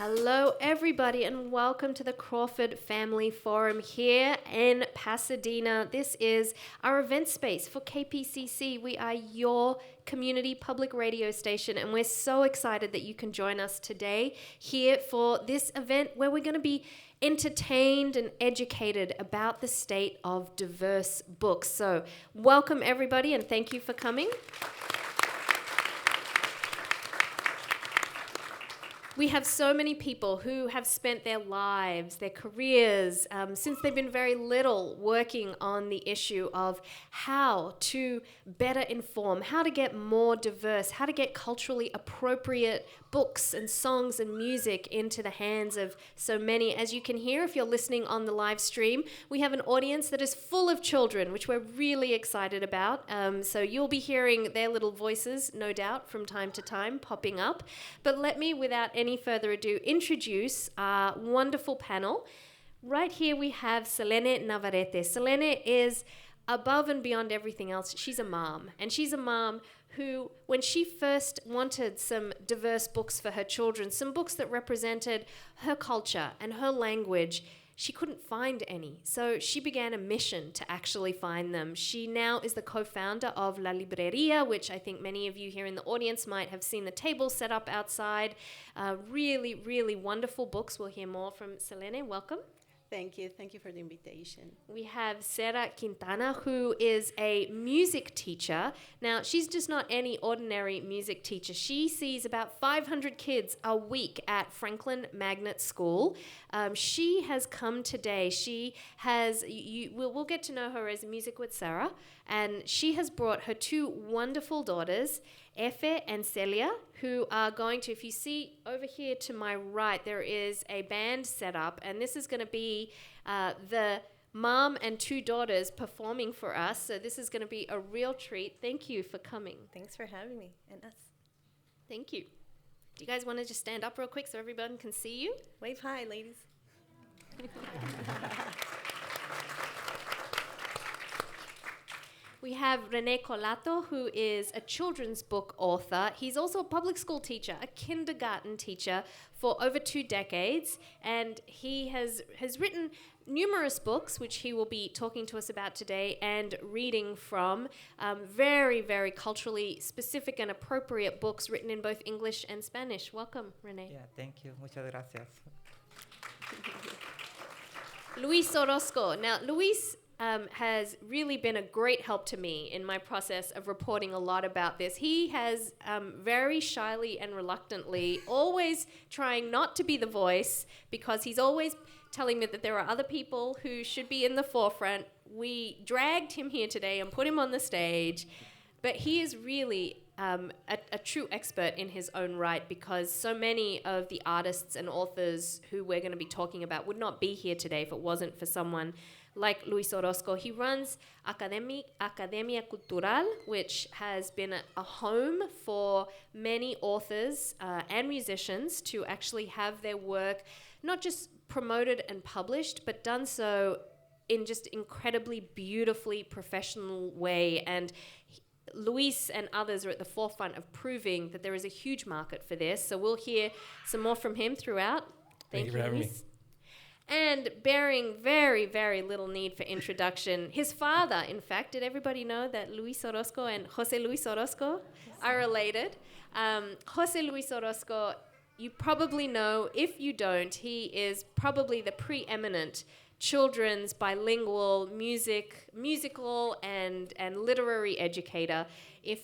Hello, everybody, and welcome to the Crawford Family Forum here in Pasadena. This is our event space for KPCC. We are your community public radio station, and we're so excited that you can join us today here for this event where we're going to be entertained and educated about the state of diverse books. So welcome, everybody, and thank you for coming. We have so many people who have spent their lives, their careers, since they've been very little, working on the issue of how to better inform, how to get more diverse, how to get culturally appropriate books and songs and music into the hands of so many. As you can hear, if you're listening on the live stream, we have an audience that is full of children, which we're really excited about. So you'll be hearing their little voices, no doubt, from time to time popping up. But let me, without any further ado, introduce our wonderful panel. Right here we have Celene Navarrete. Celene is above and beyond everything else. She's a mom, and she's a mom who, when she first wanted some diverse books for her children, some books that represented her culture and her language, she couldn't find any. So she began a mission to actually find them. She now is the co-founder of La Libreria, which I think many of you here in the audience might have seen the table set up outside. Really, really wonderful books. We'll hear more from Celene. Welcome. Thank you. Thank you for the invitation. We have Sara Quintanar, who is a music teacher. Now, she's just not any ordinary music teacher. She sees about 500 kids a week at Franklin Magnet School. She has come today. She has, we'll get to know her as Music with Sarah, and she has brought her two wonderful daughters, Efe and Celia, who are going to, if you see over here to my right, there is a band set up, and this is going to be the mom and two daughters performing for us. So this is going to be a real treat. Thank you for coming. Thanks for having me and us. Thank you. Do you guys want to just stand up real quick so everyone can see you? Wave hi, ladies. We have Rene Colato, who is a children's book author. He's also a public school teacher, a kindergarten teacher for over 2 decades. And he has written numerous books, which he will be talking to us about today and reading from. Very, very culturally specific and appropriate books written in both English and Spanish. Welcome, Rene. Yeah, thank you. Muchas gracias. Luis Orozco. Now, Luis has really been a great help to me in my process of reporting a lot about this. He has very shyly and reluctantly, always trying not to be the voice, because he's always telling me that there are other people who should be in the forefront. We dragged him here today and put him on the stage, but he is really a true expert in his own right, because so many of the artists and authors who we're going to be talking about would not be here today if it wasn't for someone like Luis Orozco. He runs Academia Cultural, which has been a home for many authors and musicians to actually have their work not just promoted and published, but done so in just incredibly beautifully professional way. And Luis and others are at the forefront of proving that there is a huge market for this. So we'll hear some more from him throughout. Thank you for having me. And bearing very, very little need for introduction, his father, in fact, did everybody know that Luis Orozco and Jose Luis Orozco are related? Jose Luis Orozco, you probably know. If you don't, he is probably the preeminent children's bilingual musical and literary educator. If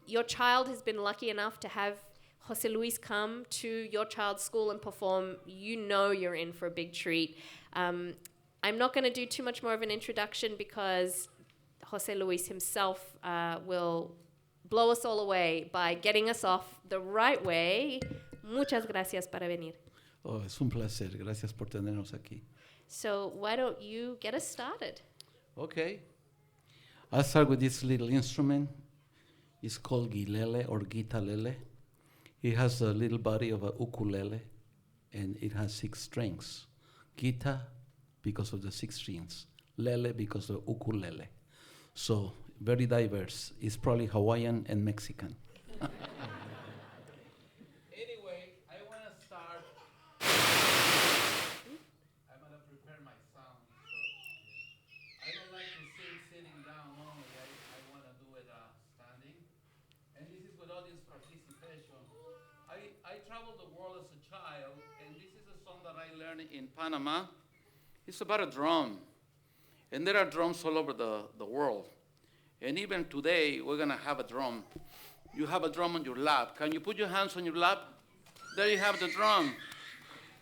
your child has been lucky enough to have Jose Luis come to your child's school and perform, you know you're in for a big treat. I'm not going to do too much more of an introduction because Jose Luis himself will blow us all away by getting us off the right way. Muchas gracias para venir. Oh, es un placer. Gracias por tenernos aquí. So why don't you get us started? Okay. I'll start with this little instrument. It's called guilele or guitalele. It has a little body of a ukulele, and it has 6 strings. Guita, because of the 6 strings. Lele, because of ukulele. So, very diverse. It's probably Hawaiian and Mexican. Anyway, I want to start confession. I traveled the world as a child, and this is a song that I learned in Panama. It's about a drum. And there are drums all over the world. And even today, we're going to have a drum. You have a drum on your lap. Can you put your hands on your lap? There you have the drum.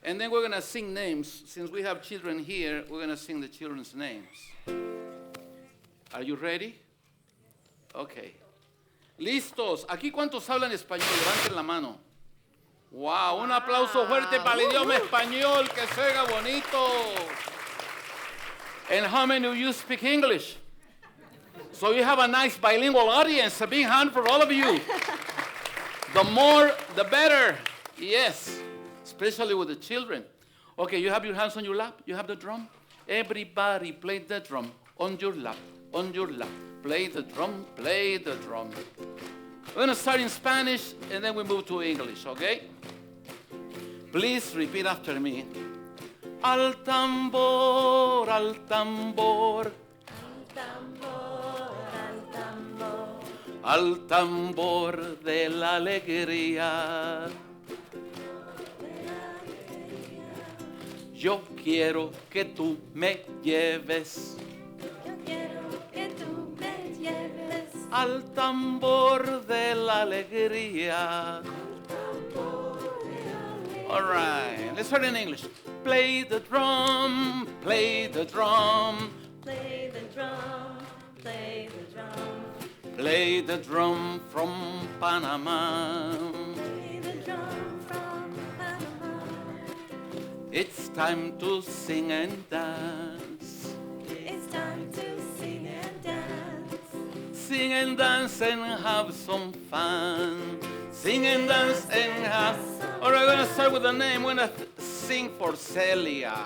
And then we're going to sing names. Since we have children here, we're going to sing the children's names. Are you ready? Okay. Listos. Aquí, ¿cuántos hablan español? Levanten la mano. Wow, un aplauso fuerte para el idioma español, que se oiga bonito. And how many of you speak English? So you have a nice bilingual audience. A big hand for all of you. The more, the better. Yes, especially with the children. Okay, you have your hands on your lap. You have the drum. Everybody play the drum on your lap, on your lap. Play the drum, play the drum. We're going to start in Spanish, and then we move to English, okay? Please repeat after me. Al tambor, al tambor. Al tambor de la alegría. Yo quiero que tú me lleves. Yo quiero que tú me lleves. Al tambor de la alegría. All right, let's start in English. Play the drum, play the drum. Play the drum, play the drum. Play the drum from Panama. Play the drum from Panama. It's time to sing and dance. It's time to sing and dance. Sing and dance and have some fun. Sing and dance and have. All right, we're going to start with the name. We're going to sing for Celia.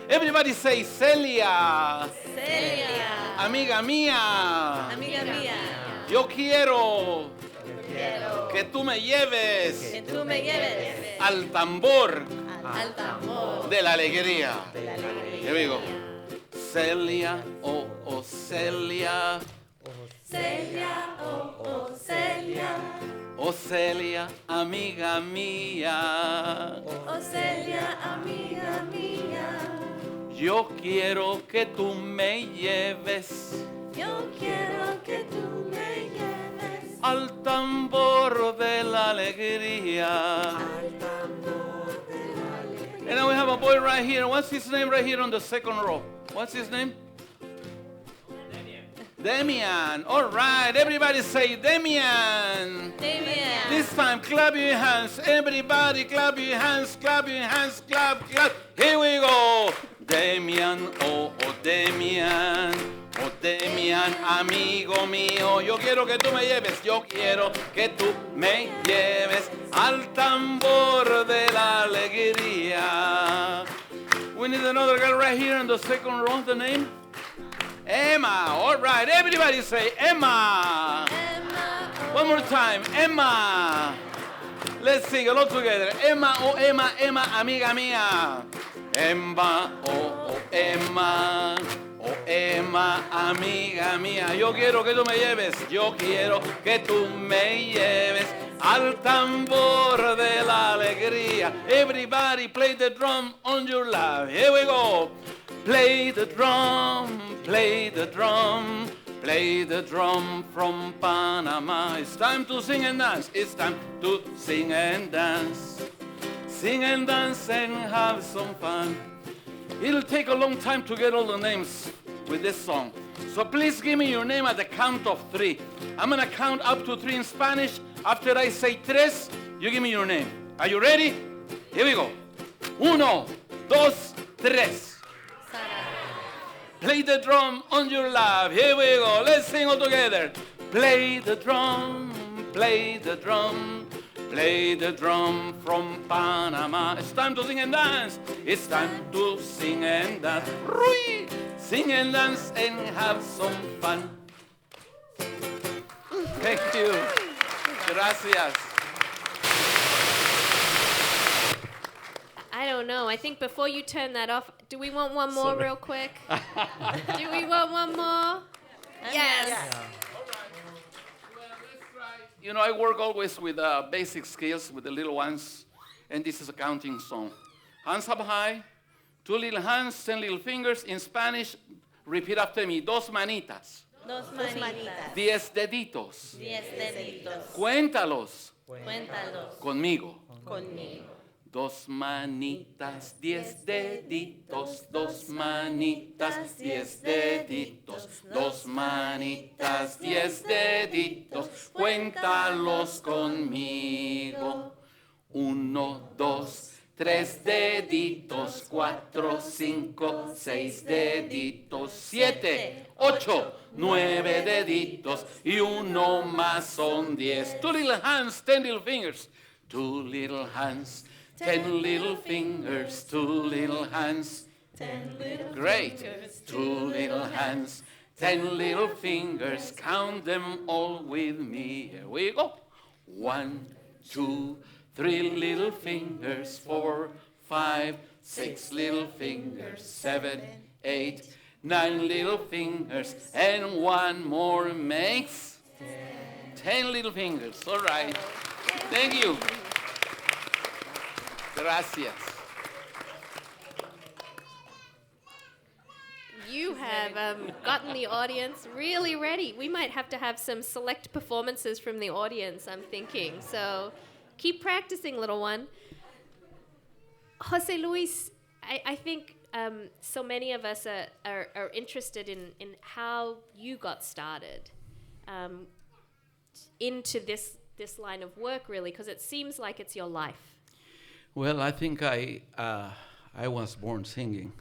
Everybody say Celia. Celia. Amiga mía. Amiga mía. Yo quiero Quiero que tú me lleves que tú me lleves al tambor al tambor de la alegría. de la alegría. Here we go. Celia, oh, oh, Celia. Celia, oh, oh, Celia. Oh, Celia, amiga mía. Oh, Celia, amiga mía. Yo quiero que tú me lleves Yo quiero que tú me lleves al tambor de la alegría. al tambor de la alegría. And now we have a boy right here. What's his name right here on the second row? What's his name? Demian. All right, everybody say Demian. Damian. This time, clap your hands. Everybody, clap your hands, clap your hands, clap, clap. Here we go. Demian, oh, oh, Demian. Oh, Demian, amigo mío. Yo quiero que tú me lleves. Yo quiero que tú me lleves al tambor de la alegría. We need another girl right here in the second row. The name? Emma. All right, everybody say Emma. Emma, oh, One more time, Emma. Let's sing it all together. Emma, oh Emma, Emma, amiga mía. Emma, oh, oh Emma. Oh Emma, amiga mía. Yo quiero que tú me lleves. Yo quiero que tú me lleves al tambor de la alegría. Everybody play the drum on your lap. Here we go. Play the drum, play the drum, play the drum from Panama. It's time to sing and dance. It's time to sing and dance. Sing and dance and have some fun. It'll take a long time to get all the names with this song. So please give me your name at the count of 3. I'm going to count up to 3 in Spanish. After I say tres, you give me your name. Are you ready? Here we go. 1, 2, 3. Play the drum on your lap. Here we go. Let's sing all together. Play the drum, play the drum, play the drum from Panama. It's time to sing and dance. It's time to sing and dance. Rui! Sing and dance and have some fun. Thank you. Gracias. I don't know. I think before you turn that off, do we want one more real quick? Do we want one more? Yes. Yeah. All right. Well, let's try I work always with basic skills with the little ones, and this is a counting song. Hands up high, 2 little hands, 10 little fingers. In Spanish, repeat after me. 2 manitas. 2 manitas. 10 deditos. 10 deditos. Cuéntalos Cuéntalos conmigo. conmigo. 2 manitas, 10 deditos, 2 manitas, 10 deditos, 2 manitas, 10 deditos, cuéntalos conmigo. 1, 2, 3 deditos, 4, 5, 6 deditos, 7, 8, 9 deditos y uno más son 10. 2 little hands, 10 little fingers. 2 little hands, 10 little fingers, 2 little hands. 10 little Great. fingers, 2 little hands, 10 little fingers. Count them all with me. Here we go. 1, 2, 3 little fingers, 4, 5, 6 little fingers, 7, 8, 9 little fingers, and one more makes 10 little fingers. All right. Thank you. Gracias. You have gotten the audience really ready. We might have to have some select performances from the audience, I'm thinking. So keep practicing, little one. Jose Luis, I think so many of us are interested in how you got started into this line of work, really, because it seems like it's your life. Well, I think I was born singing.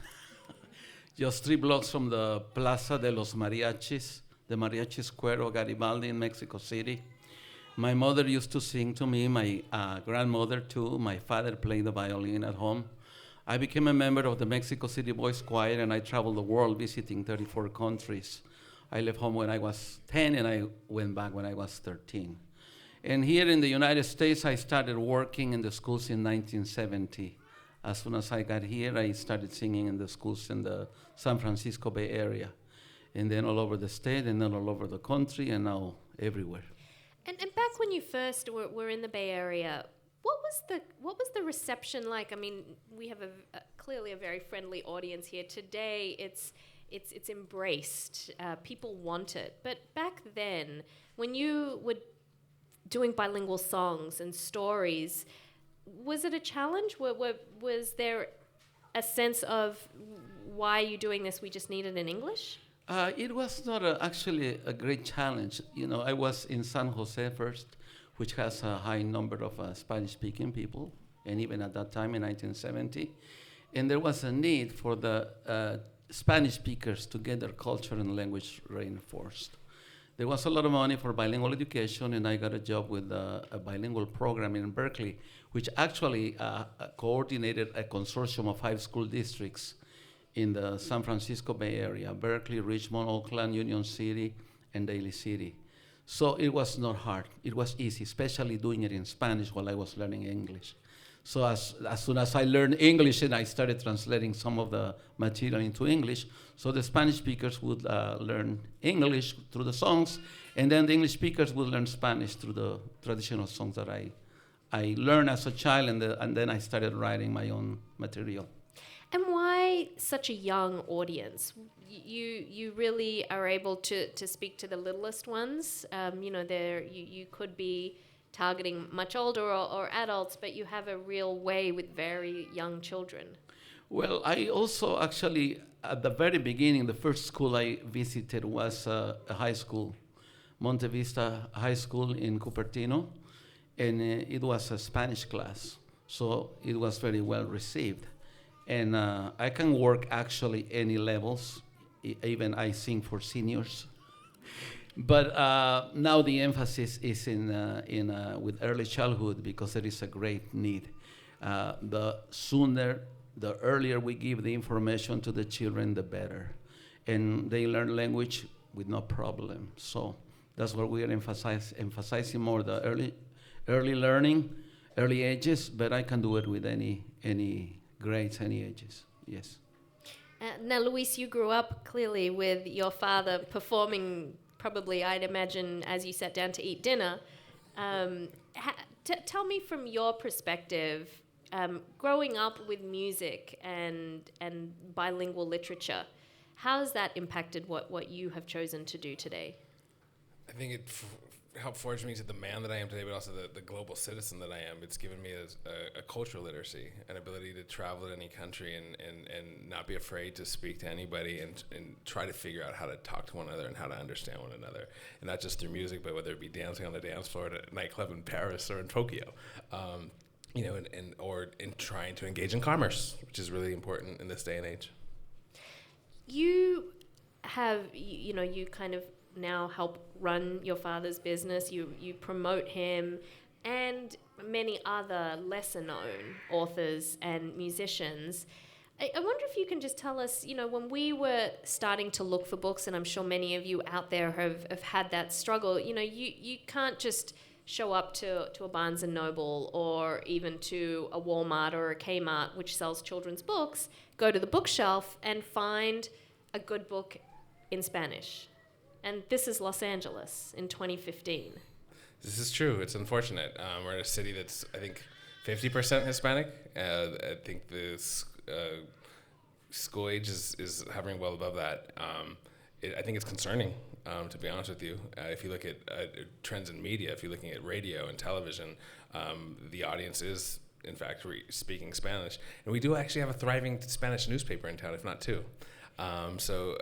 Just 3 blocks from the Plaza de los Mariachis, the Mariachi Square of Garibaldi in Mexico City. My mother used to sing to me, my grandmother too. My father played the violin at home. I became a member of the Mexico City Boys Choir, and I traveled the world visiting 34 countries. I left home when I was 10, and I went back when I was 13. And here in the United States, I started working in the schools in 1970. As soon as I got here, I started singing in the schools in the San Francisco Bay Area, and then all over the state, and then all over the country, and now everywhere. And back when you first were in the Bay Area, what was the reception like? I mean, we have clearly a very friendly audience here today. It's embraced. People want it. But back then, when you were doing bilingual songs and stories, was it a challenge? Was there a sense of, why are you doing this? We just need it in English? It was not actually a great challenge. I was in San Jose first, which has a high number of Spanish-speaking people, and even at that time in 1970. And there was a need for the Spanish speakers to get their culture and language reinforced. There was a lot of money for bilingual education, and I got a job with a bilingual program in Berkeley, which actually coordinated a consortium of 5 school districts in the San Francisco Bay Area: Berkeley, Richmond, Oakland, Union City, and Daly City. So it was not hard. It was easy, especially doing it in Spanish while I was learning English. So as soon as I learned English, and I started translating some of the material into English, so the Spanish speakers would learn English through the songs, and then the English speakers would learn Spanish through the traditional songs that I learned as a child, and then I started writing my own material. And why such a young audience? You really are able to speak to the littlest ones. You could be targeting much older or adults, but you have a real way with very young children. Well, I also actually, at the very beginning, the first school I visited was a high school, Monte Vista High School in Cupertino, and it was a Spanish class, so it was very well received. And I can work actually any levels, even I sing for seniors. But now the emphasis is in with early childhood, because there is a great need. The earlier we give the information to the children, the better. And they learn language with no problem. So that's what we are emphasizing more, the early learning, early ages, but I can do it with any grades, any ages, yes. Now, Luis, you grew up clearly with your father performing, probably, I'd imagine, as you sat down to eat dinner. Tell me from your perspective, growing up with music and bilingual literature, how has that impacted what you have chosen to do today? I think it helped forge me to the man that I am today, but also the global citizen that I am. It's given me a cultural literacy, an ability to travel to any country and not be afraid to speak to anybody and try to figure out how to talk to one another and how to understand one another. And not just through music, but whether it be dancing on the dance floor at a nightclub in Paris or in Tokyo. Or in trying to engage in commerce, which is really important in this day and age. You have, you kind of now help run your father's business. You promote him and many other lesser known authors and musicians. I wonder if you can just tell us, when we were starting to look for books, and I'm sure many of you out there have had that struggle, you can't just show up to a Barnes & Noble or even to a Walmart or a Kmart, which sells children's books, go to the bookshelf and find a good book in Spanish. And this is Los Angeles in 2015. This is true. It's unfortunate. We're in a city that's, I think, 50% Hispanic. I think the school age is hovering well above that. I think it's concerning, to be honest with you. If you look at trends in media, if you're looking at radio and television, the audience is, in fact, speaking Spanish. And we do actually have a thriving Spanish newspaper in town, if not two. So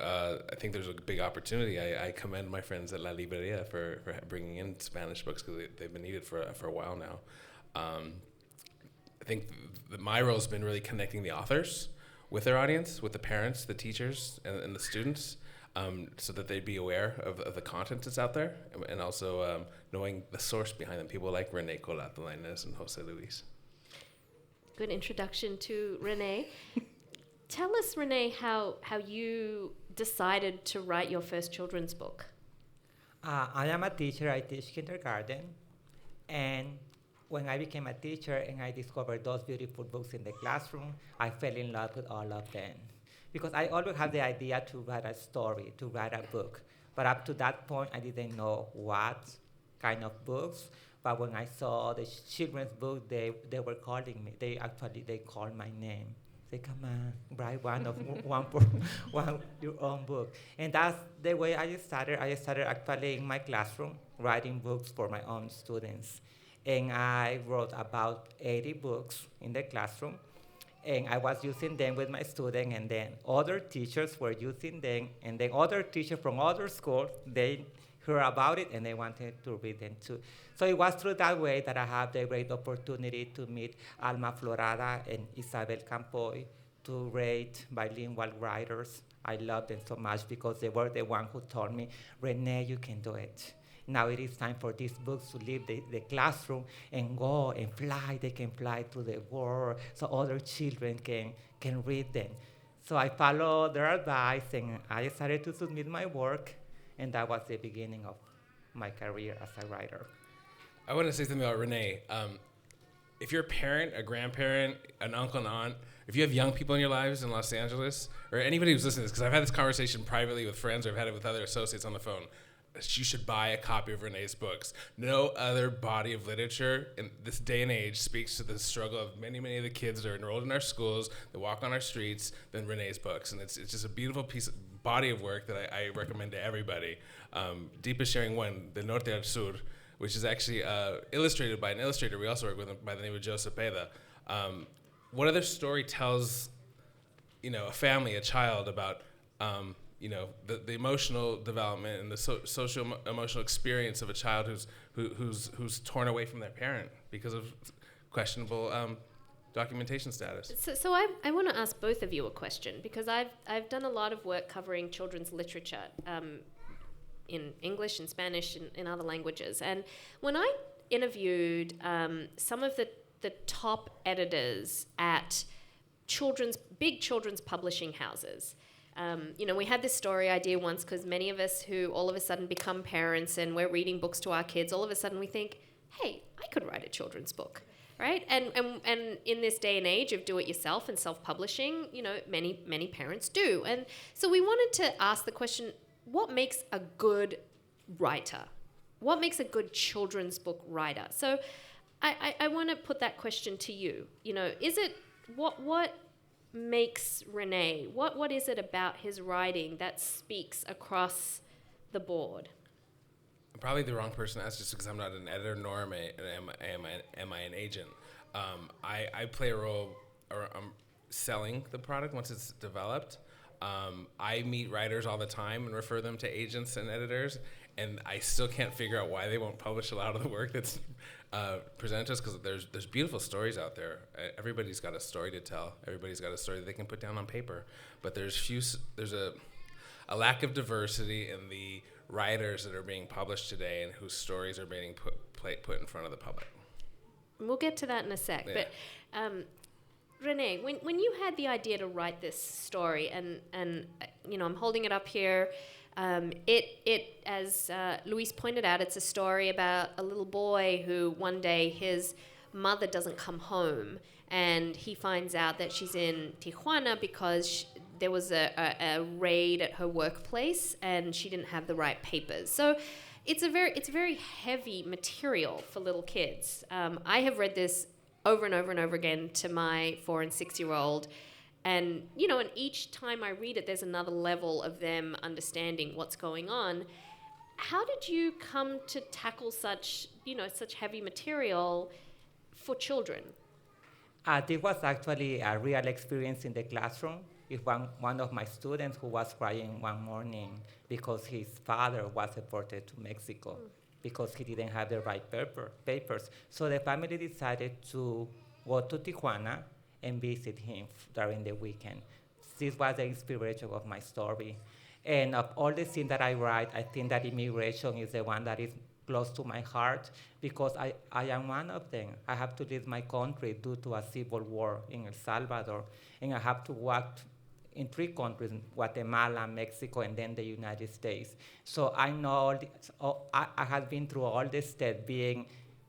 I think there's a big opportunity. I commend my friends at La Libreria for bringing in Spanish books because they've been needed for a while now. I think my role has been really connecting the authors with their audience, with the parents, the teachers, and the students, so that they'd be aware of the content that's out there, and also knowing the source behind them, people like Rene Colato Lainez and Jose Luis. Good introduction to Rene. Tell us, Rene, how you decided to write your first children's book. I am a teacher. I teach kindergarten. And when I became a teacher and I discovered those beautiful books in the classroom, I fell in love with all of them. Because I always had the idea to write a story, to write a book. But up to that point, I didn't know what kind of books. But when I saw the children's book, they were calling me. They called my name. Say, come on, write one your own book. And that's the way I started. I started actually in my classroom writing books for my own students. And I wrote about 80 books in the classroom. And I was using them with my students, and then other teachers were using them, and then other teachers from other schools, they heard about it and they wanted to read them too. So it was through that way that I had the great opportunity to meet Alma Florada and Isabel Campoy, two great bilingual writers. I love them so much because they were the one who told me, Rene, you can do it. Now it is time for these books to leave the classroom and go and fly. They can fly to the world so other children can read them. So I followed their advice and I started to submit my work, and that was the beginning of my career as a writer. I want to say something about Rene. If you're a parent, a grandparent, an uncle, and aunt, if you have young people in your lives in Los Angeles, or anybody who's listening to this, because I've had this conversation privately with friends or I've had it with other associates on the phone, you should buy a copy of Rene's books. No other body of literature in this day and age speaks to the struggle of many, many of the kids that are enrolled in our schools, that walk on our streets, than Rene's books. And it's just a beautiful body of work that I recommend to everybody. Deepa sharing one, The Norte al Sur, which is actually illustrated by an illustrator we also work with by the name of Joe Cepeda. What other story tells, a family, a child about, the emotional development and the social emotional experience of a child who's torn away from their parent because of questionable documentation status. So I want to ask both of you a question, because I've done a lot of work covering children's literature in English and Spanish and in other languages. And when I interviewed some of the top editors at big children's publishing houses, we had this story idea once, because many of us who all of a sudden become parents and we're reading books to our kids, all of a sudden we think, hey, I could write a children's book, right? And in this day and age of do-it-yourself and self-publishing, many parents do. And so we wanted to ask the question, what makes a good writer? what makes a good children's book writer? So I want to put that question to you. You know, is it, what makes Rene, what is it about his writing that speaks across the board? I'm probably the wrong person to ask just because I'm not an editor, nor am I an agent. I play a role or selling the product once it's developed. I meet writers all the time and refer them to agents and editors, and I still can't figure out why they won't publish a lot of the work that's presented to us, because there's beautiful stories out there. Everybody's got a story to tell. Everybody's got a story that they can put down on paper, but there's a lack of diversity in the writers that are being published today and whose stories are being put in front of the public. We'll get to that in a sec, Yeah. but Rene, when you had the idea to write this story, and you know, I'm holding it up here, it as Luis pointed out, it's a story about a little boy who one day his mother doesn't come home, and he finds out that she's in Tijuana because there was a raid at her workplace and she didn't have the right papers. So it's very heavy material for little kids. I have read this over and over and over again to my 4 and 6-year-old, and you know, and each time I read it, there's another level of them understanding what's going on. How did you come to tackle such heavy material for children? This was actually a real experience in the classroom. It's one of my students who was crying one morning because his father was deported to Mexico because he didn't have the right papers. So the family decided to go to Tijuana and visit him during the weekend. This was the inspiration of my story. And of all the things that I write, I think that immigration is the one that is close to my heart because I am one of them. I have to leave my country due to a civil war in El Salvador, and I have to walk in 3 countries, Guatemala, Mexico, and then the United States. So I know, I have been through all the steps, being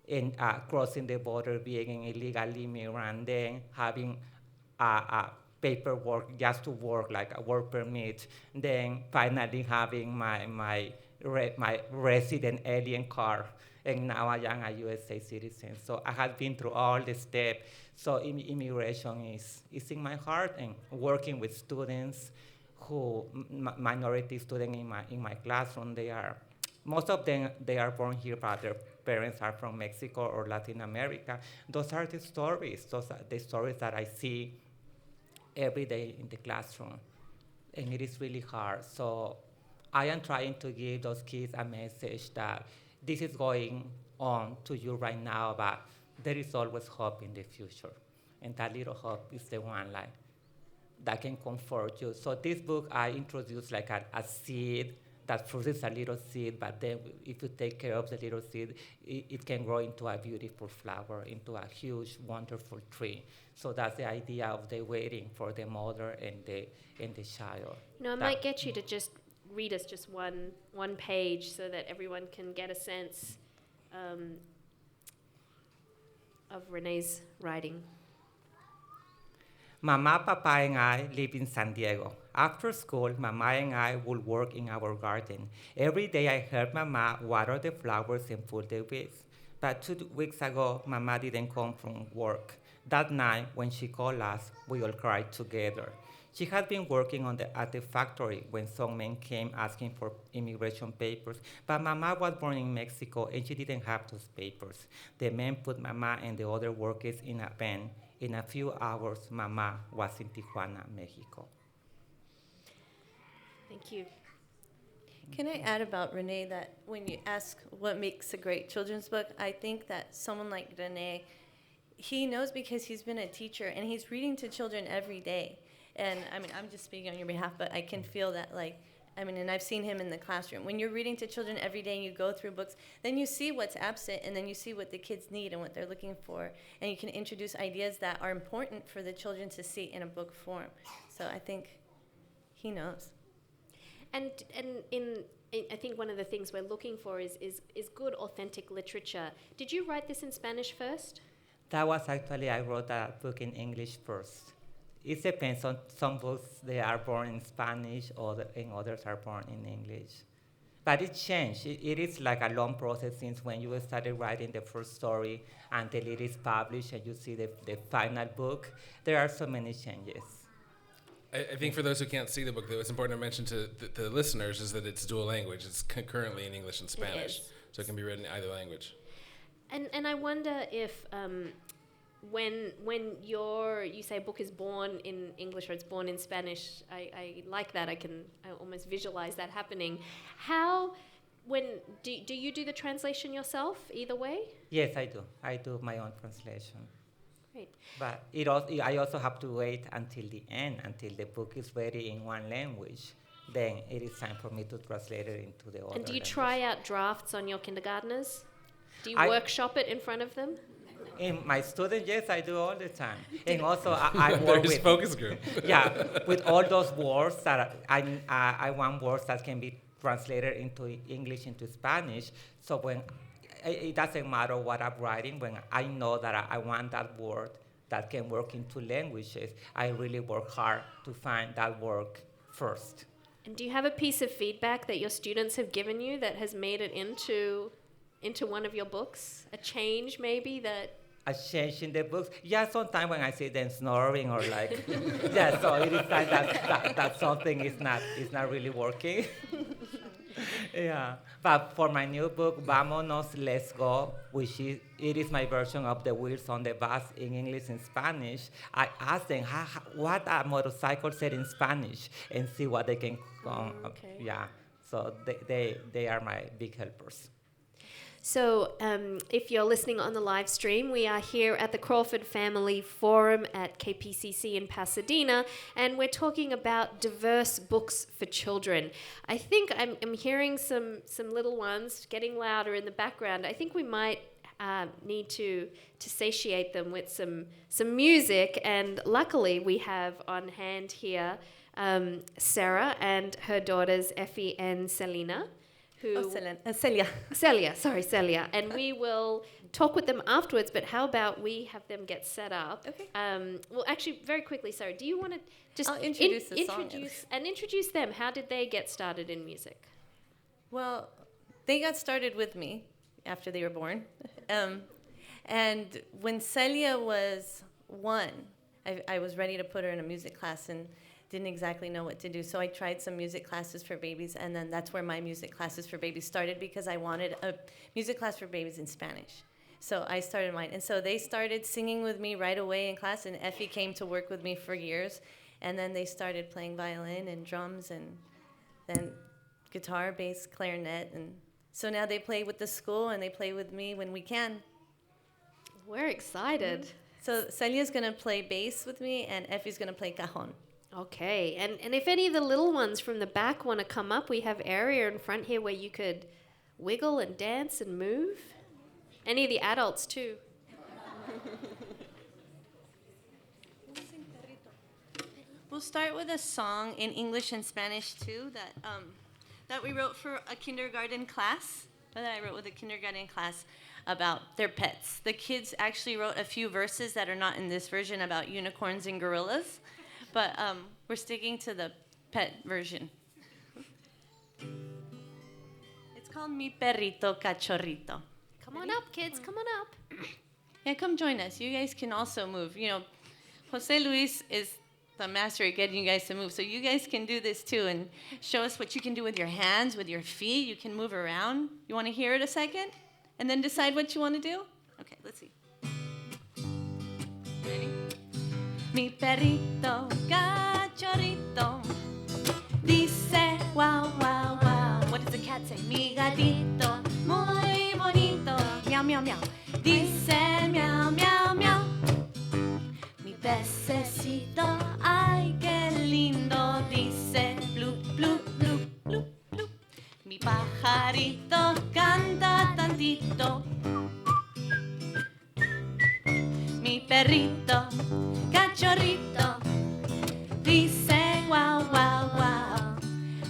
in crossing the border, being an illegal immigrant, then having paperwork just to work, like a work permit, then finally having my resident alien card, and now I am a USA citizen. So I have been through all the steps. So immigration is in my heart, and working with students who, minority students in my classroom, most of them, they are born here, but their parents are from Mexico or Latin America. Those are the stories. Those are the stories that I see every day in the classroom, and it is really hard. So I am trying to give those kids a message that this is going on to you right now, but there is always hope in the future. And that little hope is the one that can comfort you. So this book, I introduced like a seed that produces a little seed, but then if you take care of the little seed, it can grow into a beautiful flower, into a huge, wonderful tree. So that's the idea of the waiting for the mother and the child. You know, I might get you to just read us just one page so that everyone can get a sense of Rene's writing. Mama, Papa, and I live in San Diego. After school, Mama and I would work in our garden. Every day I helped Mama water the flowers and pull the weeds. But 2 weeks ago, Mama didn't come from work. That night, when she called us, we all cried together. She had been working at the factory when some men came asking for immigration papers, but Mama was born in Mexico and she didn't have those papers. The men put Mama and the other workers in a van. In a few hours, Mama was in Tijuana, Mexico. Thank you. Can I add about Rene that when you ask what makes a great children's book, I think that someone like Rene, he knows because he's been a teacher and he's reading to children every day. And I mean, I'm just speaking on your behalf, but I can feel that, like, I mean, and I've seen him in the classroom. When you're reading to children every day and you go through books, then you see what's absent and then you see what the kids need and what they're looking for. And you can introduce ideas that are important for the children to see in a book form. So I think he knows. And I think one of the things we're looking for is good, authentic literature. Did you write this in Spanish first? That was actually, I wrote that book in English first. It depends on some books, they are born in Spanish, and others are born in English. But it changed. It is like a long process since when you started writing the first story until it is published and you see the final book. There are so many changes. I think for those who can't see the book, what's important to mention to the listeners is that it's dual language. It's currently in English and Spanish, so it can be read in either language. And I wonder if when you say a book is born in English or it's born in Spanish, I like that. I almost visualize that happening. Do you do the translation yourself either way? Yes, I do. I do my own translation. Great. But I also have to wait until the end, until the book is ready in one language. Then it is time for me to translate it into the other And do you language. try out drafts on your kindergartners? Do you I- workshop it in front of them? In my students, yes, I do all the time. And also, I work There's with focus group. yeah, with all those words that I want words that can be translated into English into Spanish. So when it doesn't matter what I'm writing, when I know that I want that word that can work in two languages, I really work hard to find that word first. And do you have a piece of feedback that your students have given you that has made it into one of your books? A change maybe that... A change in the books. Yeah, sometimes when I see them snoring or like, yeah, so it is like that something is not really working. Yeah, but for my new book, Vámonos, Let's Go, it is my version of the Wheels on the Bus in English and Spanish. I asked them what a motorcycle said in Spanish and see what they can come. Okay. Yeah, so they are my big helpers. So if you're listening on the live stream, we are here at the Crawford Family Forum at KPCC in Pasadena, and we're talking about diverse books for children. I think I'm hearing some little ones getting louder in the background. I think we might need to satiate them with some music, and luckily we have on hand here Sarah and her daughters Effie and Celene. Celia. And we will talk with them afterwards, but how about we have them get set up? Okay. Well, actually, very quickly, Sarah, do you want to just I'll introduce the song. introduce them? How did they get started in music? Well, they got started with me after they were born. And when Celia was 1, I was ready to put her in a music class and didn't exactly know what to do. So I tried some music classes for babies, and then that's where my music classes for babies started because I wanted a music class for babies in Spanish. So I started mine. And so they started singing with me right away in class, and Effie came to work with me for years. And then they started playing violin and drums and then guitar, bass, clarinet. And so now they play with the school and they play with me when we can. We're excited. So Celia's going to play bass with me, and Effie's going to play cajon. Okay, and if any of the little ones from the back want to come up, we have area in front here where you could wiggle and dance and move. Any of the adults too. We'll start with a song in English and Spanish too that we wrote for a kindergarten class. That I wrote with a kindergarten class about their pets. The kids actually wrote a few verses that are not in this version about unicorns and gorillas. But we're sticking to the pet version. It's called Mi Perrito Cachorrito. Come on up, kids. Come on up. Yeah, come join us. You guys can also move. You know, Jose Luis is the master at getting you guys to move. So you guys can do this too and show us what you can do with your hands, with your feet. You can move around. You want to hear it a second? And then decide what you want to do? Okay, let's see. Ready? Mi perrito cachorrito dice wow, wow, wow. What does the cat say? Mi gatito muy bonito, meow, meow, meow. Dice meow, meow, meow. Mi pececito, ay, qué lindo. Dice blue, blue, blue, blue, blue. Mi pajarito canta tantito. Mi perrito cachorrito dice wow, wow, wow.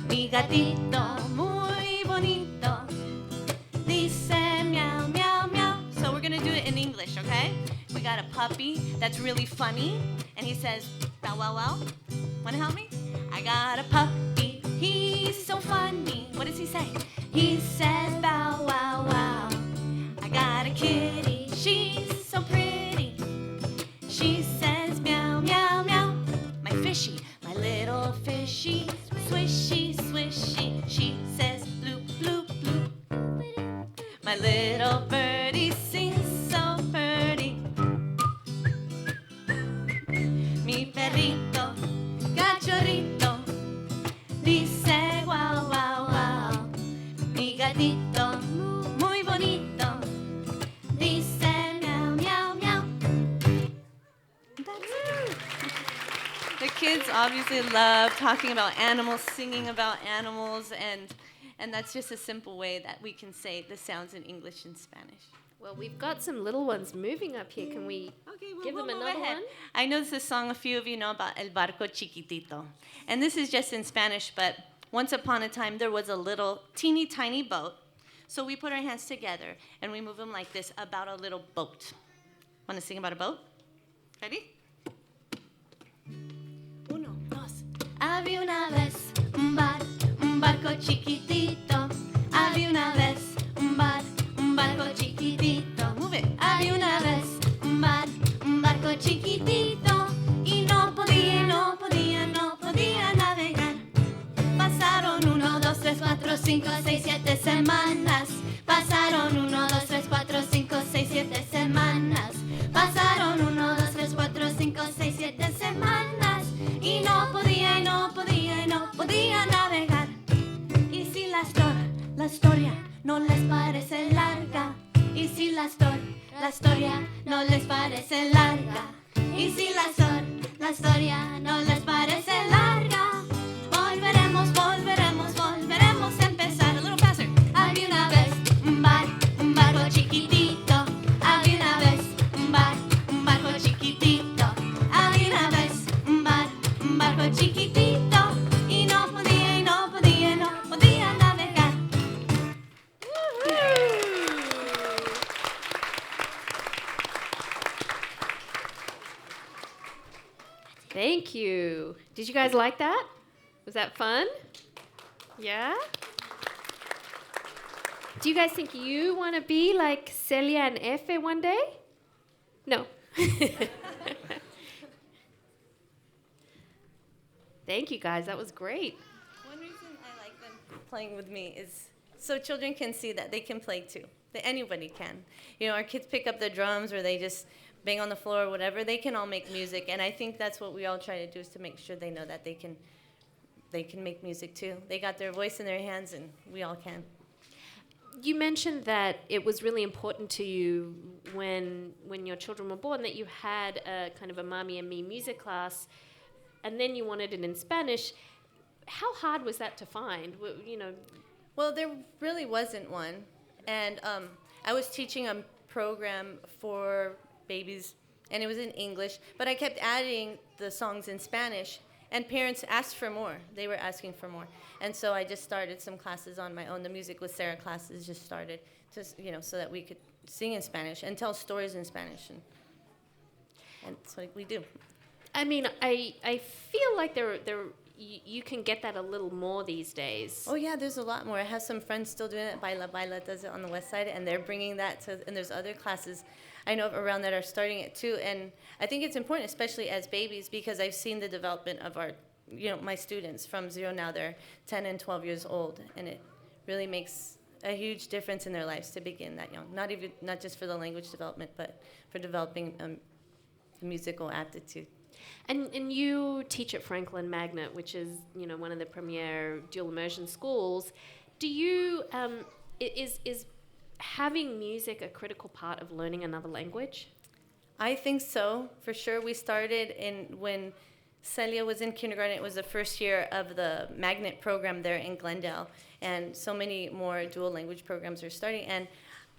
Mi gatito muy bonito dice meow, meow, meow. So we're gonna do it in English, okay? We got a puppy that's really funny, and he says bow, wow, wow. Wanna help me? I got a puppy, He's so funny. What does he say? He says, bow, wow, wow. I got a kitty. She's so pretty. She says, meow, meow, meow. My fishy, my little fishy. Swishy, swishy. She says, bloop, bloop, bloop. My little birdie sings so pretty. Mi perrito, cachorrito, dice wow, wow, wow. Mi gatito, muy bonito, dice meow, meow, meow. That's it. The kids obviously love talking about animals, singing about animals, and that's just a simple way that we can say the sounds in English and Spanish. Well, we've got some little ones moving up here. Can we give them another one? I know this is a song a few of you know about, El Barco Chiquitito. And this is just in Spanish, but once upon a time there was a little teeny tiny boat. So we put our hands together and we move them like this about a little boat. Want to sing about a boat? Ready? Uno, dos. Había una vez un barco chiquitito. Había una vez un barco chiquitito. Move it. Había una vez un barco chiquitito y no podía navegar. Pasaron 1, 2, 3, 4, 5, 6, 7 semanas. Pasaron 1, 2, 3, 4, 5, 6, 7 semanas. Pasaron 1, 2, 3, 4, 5, 6, 7 semanas y no podía navegar. Y si la historia no les parece larga, y si la historia no les parece larga, y si la historia no les parece larga, volveremos a empezar. A little faster. Había una vez un barco chiquitito. Había una vez un barco chiquitito. Había una vez un barco chiquitito y no podía navegar. Thank you. Did you guys like that? Was that fun? Yeah? Do you guys think you want to be like Celia and Efe one day? No. Thank you guys. That was great. One reason I like them playing with me is so children can see that they can play too. That anybody can. You know, our kids pick up the drums or they just bang on the floor or whatever. They can all make music, and I think that's what we all try to do is to make sure they know that they can make music too. They got their voice in their hands, and we all can. You mentioned that it was really important to you when your children were born that you had a kind of a Mommy and Me music class, and then you wanted it in Spanish. How hard was that to find? You know. Well, there really wasn't one, and I was teaching a program for babies, and it was in English, but I kept adding the songs in Spanish, and parents asked for more. They were asking for more, and so I just started some classes on my own. The Music with Sarah classes just started, so that we could sing in Spanish and tell stories in Spanish, and that's what we do. I mean, I feel like you can get that a little more these days. Oh yeah, there's a lot more. I have some friends still doing it. Baila does it on the west side, and they're bringing that to. And there's other classes I know around that are starting it too. And I think it's important, especially as babies, because I've seen the development of my students from 0 now. They're 10 and 12 years old, and it really makes a huge difference in their lives to begin that young. Not just for the language development, but for developing the musical aptitude. And you teach at Franklin Magnet, which is one of the premier dual immersion schools. Do you is having music a critical part of learning another language? I think so, for sure. We started when Celia was in kindergarten. It was the first year of the Magnet program there in Glendale, and so many more dual language programs are starting. And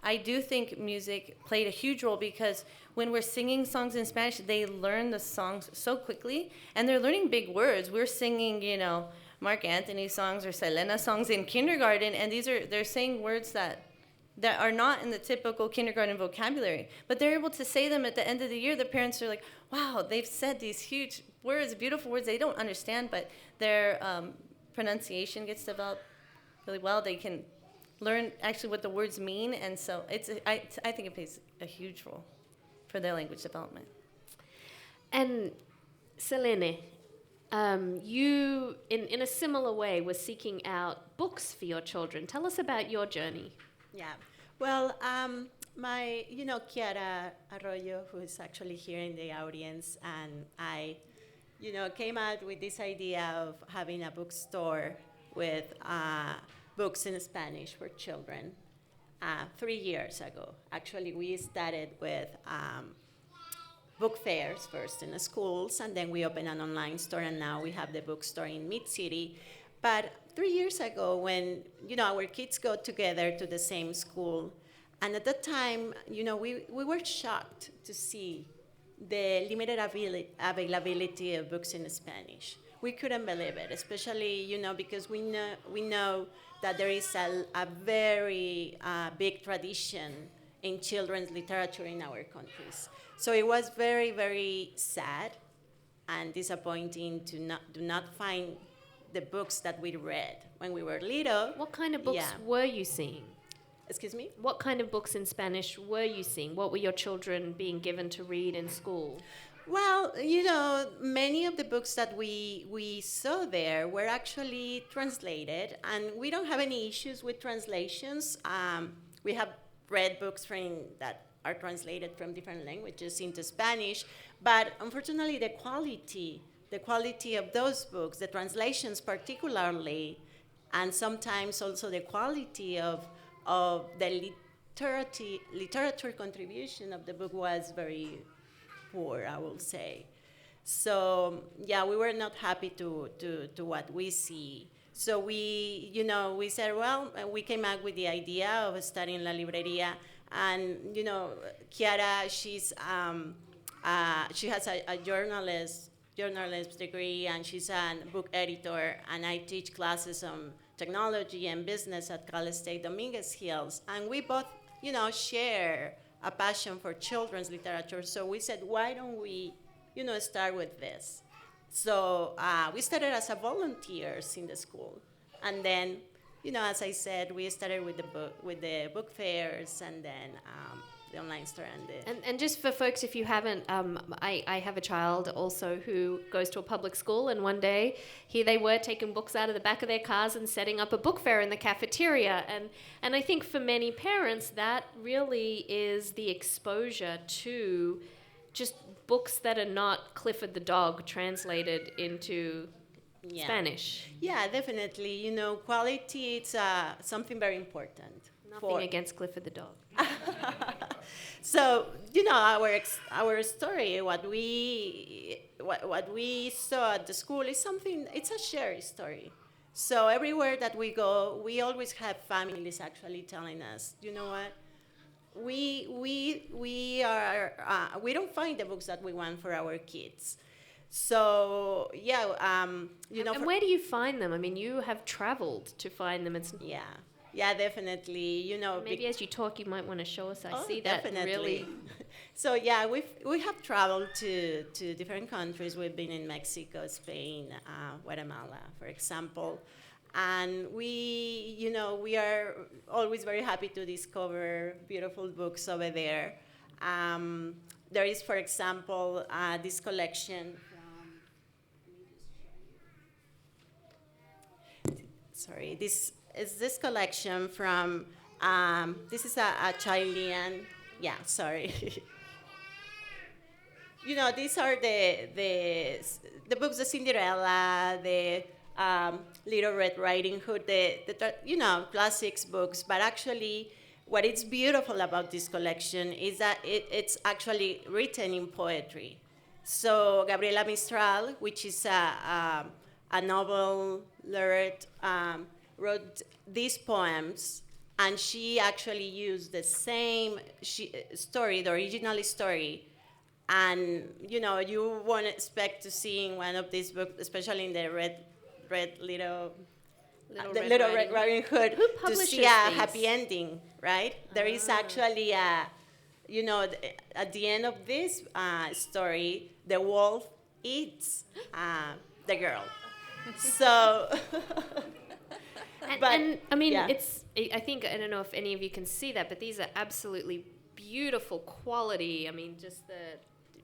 I do think music played a huge role because when we're singing songs in Spanish, they learn the songs so quickly, and they're learning big words. We're singing, Mark Anthony songs or Selena songs in kindergarten, and they're saying words that are not in the typical kindergarten vocabulary, but they're able to say them at the end of the year. The parents are like, wow, they've said these huge words, beautiful words they don't understand, but they're pronunciation gets developed really well. They can learn actually what the words mean, and so I think it plays a huge role for their language development. And Celene, you, in a similar way, were seeking out books for your children. Tell us about your journey. Yeah. Well, Chiara Arroyo, who is actually here in the audience, and I, came out with this idea of having a bookstore with books in Spanish for children 3 years ago. Actually, we started with book fairs first in the schools, and then we opened an online store, and now we have the bookstore in Mid-City. But 3 years ago, when, our kids go together to the same school, and at that time, we were shocked to see the limited availability of books in Spanish. We couldn't believe it, especially, because we know that there is a very big tradition in children's literature in our countries. So it was very, very sad and disappointing to not find the books that we read when we were little. What kind of books were you seeing? Excuse me? What kind of books in Spanish were you seeing? What were your children being given to read in school? Well, many of the books that we saw there were actually translated, and we don't have any issues with translations. We have read books that are translated from different languages into Spanish, but unfortunately the quality of those books, the translations particularly, and sometimes also the quality of the literature contribution of the book was very poor, I will say. So we were not happy to what we see. So we said, well, we came up with the idea of starting La Librería, and Chiara, she has a journalist degree, and she's a book editor, and I teach classes on technology and business at Cal State Dominguez Hills, and we both, share a passion for children's literature. So we said, why don't we, start with this? So we started as a volunteers in the school, and then, as I said, we started with the book fairs, and then the online store and just for folks, if you haven't, I have a child also who goes to a public school, and one day here they were taking books out of the back of their cars and setting up a book fair in the cafeteria, and I think for many parents that really is the exposure to just books that are not Clifford the Dog translated into Spanish. Yeah, definitely. Quality, it's something very important. Nothing against Clifford the Dog. So, our story, what we saw at the school is something, it's a shared story. So everywhere that we go, we always have families actually telling us, you know what, we don't find the books that we want for our kids. So, and where do you find them? I mean, you have traveled to find them. Yeah, definitely. Maybe as you talk, you might want to show us. I see definitely. That really. So we have traveled to different countries. We've been in Mexico, Spain, Guatemala, for example, and we are always very happy to discover beautiful books over there. There is, for example, this collection from. This is this collection from, this is a Chilean, these are the books, the Cinderella, the Little Red Riding Hood, the classics books, but actually what is beautiful about this collection is that it's actually written in poetry. So Gabriela Mistral, which is a novel laureate, wrote these poems, and she actually used the same story, the original story, and you won't expect to see in one of these books, especially in the Little Red Riding Hood, Who to publishes see a these? happy ending, right? There is actually at the end of this story, the wolf eats the girl. So, but, and I mean, yeah. I think, I don't know if any of you can see that, but these are absolutely beautiful quality. I mean, just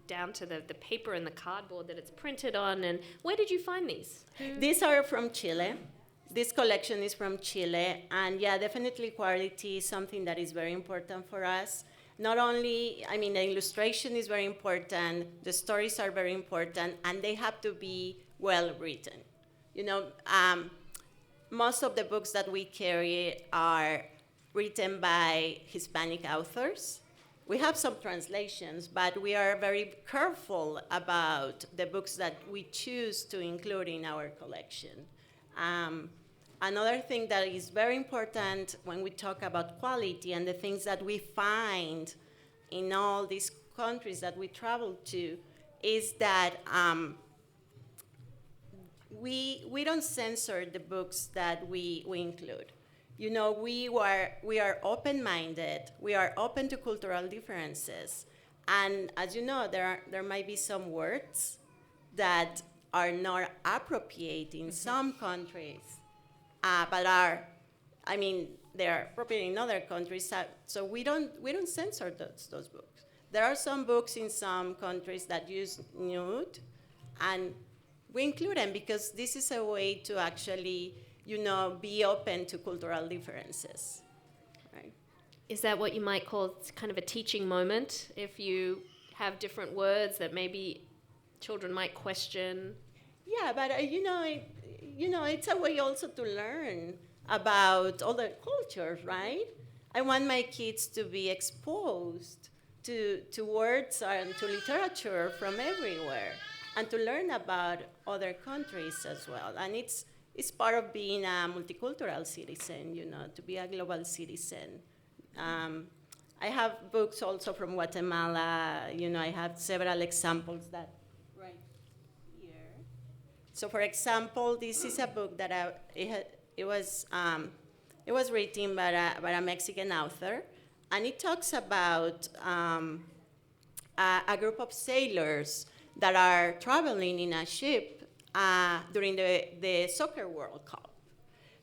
down to the paper and the cardboard that it's printed on. And where did you find these? These are from Chile. This collection is from Chile, and yeah, definitely quality is something that is very important for us. Not only, I mean, the illustration is very important, the stories are very important, and they have to be well written. You know, most of the books that we carry are written by Hispanic authors. We have some translations, but we are very careful about the books that we choose to include in our collection. Another thing that is very important when we talk about quality and the things that we find in all these countries that we travel to is that we don't censor the books that we include. You know, we are open-minded. We are open to cultural differences, and as you know, there might be some words that are not appropriate in some countries, but I mean, they are appropriate in other countries. So we don't censor those books. There are some books in some countries that use nude, and we include them because this is a way to actually, you know, be open to cultural differences. Right? Is that what you might call kind of a teaching moment? If you have different words that maybe children might question? Yeah, but it's a way also to learn about other cultures, right? I want my kids to be exposed to words and to literature from everywhere, and to learn about other countries as well. And it's part of being a multicultural citizen, you know, to be a global citizen. I have books also from Guatemala. You know, I have several examples that right here. So, for example, this is a book that it was written by a Mexican author, and it talks about a group of sailors that are traveling in a ship during the Soccer World Cup.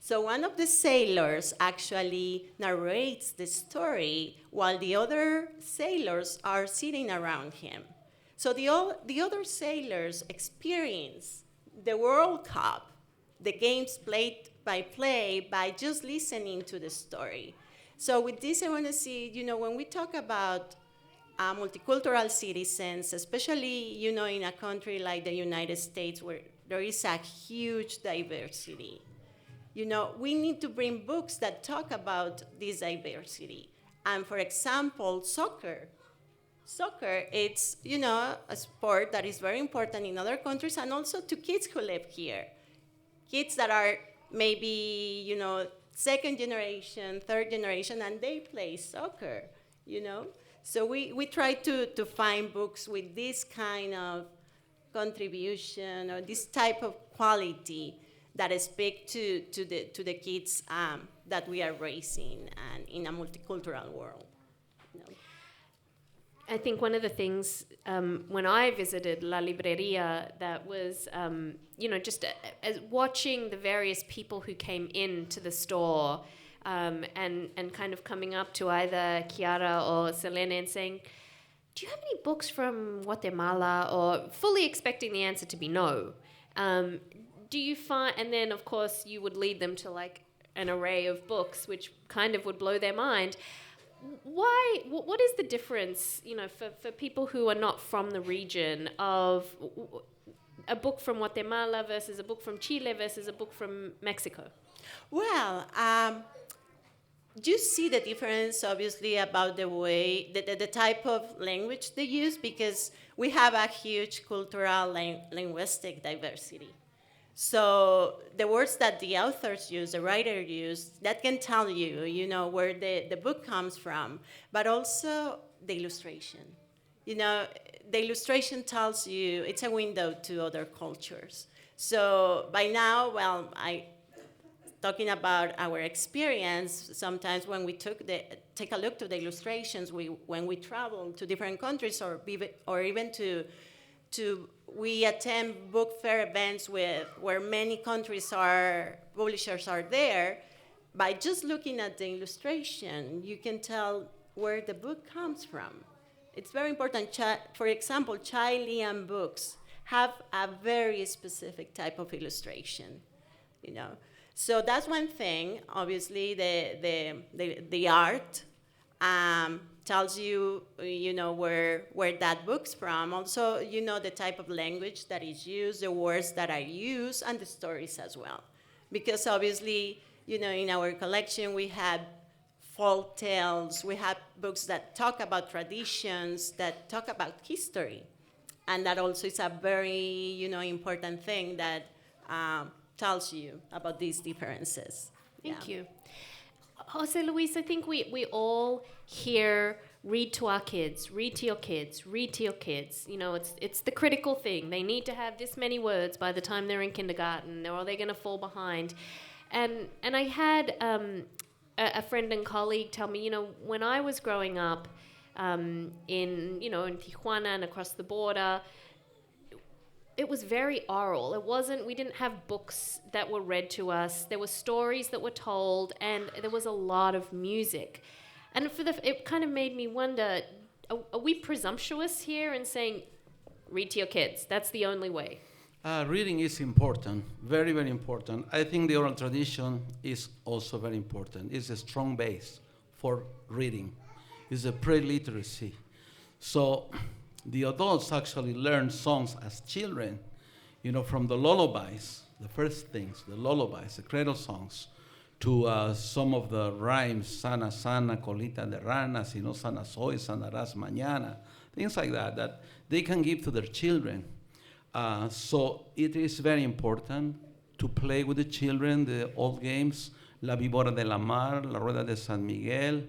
So one of the sailors actually narrates the story while the other sailors are sitting around him. So the other sailors experience the World Cup, the games played by play, by just listening to the story. So with this, I want to see, you know, when we talk about multicultural citizens, especially, you know, in a country like the United States where there is a huge diversity, you know, we need to bring books that talk about this diversity. And for example, soccer, it's, you know, a sport that is very important in other countries and also to kids who live here. Kids that are maybe, you know, second generation, third generation, and they play soccer, you know? So we try to find books with this kind of contribution or this type of quality that speak to the kids that we are raising and in a multicultural world. You know? I think one of the things when I visited La Libreria that was, you know, just as watching the various people who came into the store and kind of coming up to either Chiara or Celene and saying, do you have any books from Guatemala? Or fully expecting the answer to be no. Do you find, and then of course you would lead them to like an array of books which kind of would blow their mind. Why? What is the difference, you know, for people who are not from the region of a book from Guatemala versus a book from Chile versus a book from Mexico? Well, you see the difference, obviously, about the way, the type of language they use, because we have a huge cultural linguistic diversity. So the words that the authors use, the writer use, that can tell you, you know, where the book comes from, but also the illustration. You know, the illustration tells you, it's a window to other cultures. So by now, well, talking about our experience, sometimes when we take a look to the illustrations, when we travel to different countries or even to we attend book fair events where many publishers are there. By just looking at the illustration, you can tell where the book comes from. It's very important. For example, Chilean books have a very specific type of illustration, you know. So that's one thing. Obviously, the art tells you, you know, where that book's from. Also, you know, the type of language that is used, the words that are used, and the stories as well. Because obviously, you know, in our collection, we have folk tales, we have books that talk about traditions, that talk about history. And that also is a very, you know, important thing that tells you about these differences. Thank you. Jose Luis, I think we all hear read to our kids, read to your kids, read to your kids. You know, it's the critical thing. They need to have this many words by the time they're in kindergarten, or they're going to fall behind. And I had a friend and colleague tell me, you know, when I was growing up in Tijuana and across the border, it was very oral. We didn't have books that were read to us. There were stories that were told, and there was a lot of music. And it kind of made me wonder, are we presumptuous here in saying, read to your kids? That's the only way. Reading is important, very, very important. I think the oral tradition is also very important. It's a strong base for reading. It's a pre-literacy. So the adults actually learn songs as children, you know, from the lullabies, the first things, the lullabies, the cradle songs, to some of the rhymes, sana, sana, colita de rana, si no sanas hoy, sanarás mañana, things like that they can give to their children. So it is very important to play with the children, the old games, La Víbora de la Mar, La Rueda de San Miguel,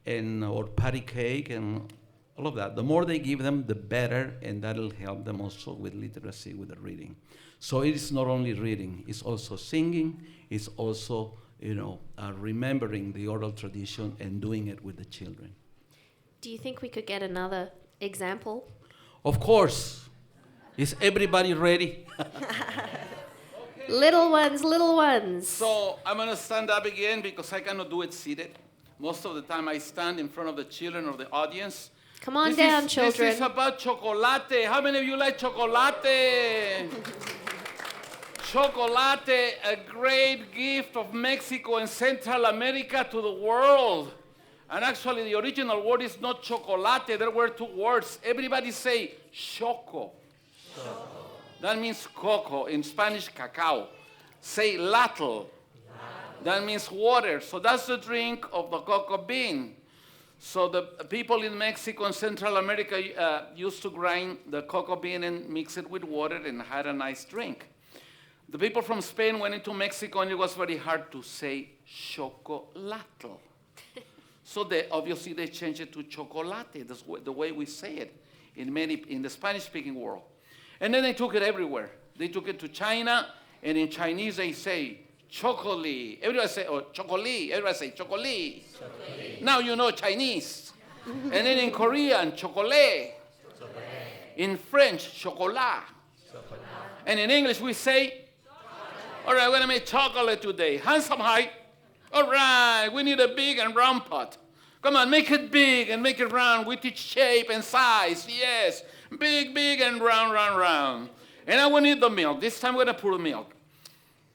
or Patty Cake, and all of that. The more they give them, the better, and that'll help them also with literacy, with the reading. So it is not only reading, it's also singing, it's also, you know, remembering the oral tradition and doing it with the children. Do you think we could get another example? Of course. Is everybody ready? Little ones. So I'm going to stand up again because I cannot do it seated. Most of the time I stand in front of the children or the audience. Come on down, children. This is about chocolate. How many of you like chocolate? Chocolate, a great gift of Mexico and Central America to the world. And actually the original word is not chocolate. There were two words. Everybody say choco. That means cocoa. In Spanish, cacao. Say latl. That means water. So that's the drink of the cocoa bean. So the people in Mexico and Central America used to grind the cocoa bean and mix it with water and had a nice drink. The people from Spain went into Mexico and it was very hard to say chocolatl. So obviously they changed it to chocolate. That's the way we say it in the Spanish-speaking world. And then they took it everywhere. They took it to China, and in Chinese they say chocolate. Everybody say, oh, chocolate. Everybody say chocolate. Now you know Chinese. And then in Korean, chocolate. In French, chocolat. And in English we say, all right, we're going to make chocolate today. Hands up high. All right, we need a big and round pot. Come on, make it big and make it round with its shape and size. Yes. Big, and round. And I will need the milk. This time we're going to put the milk.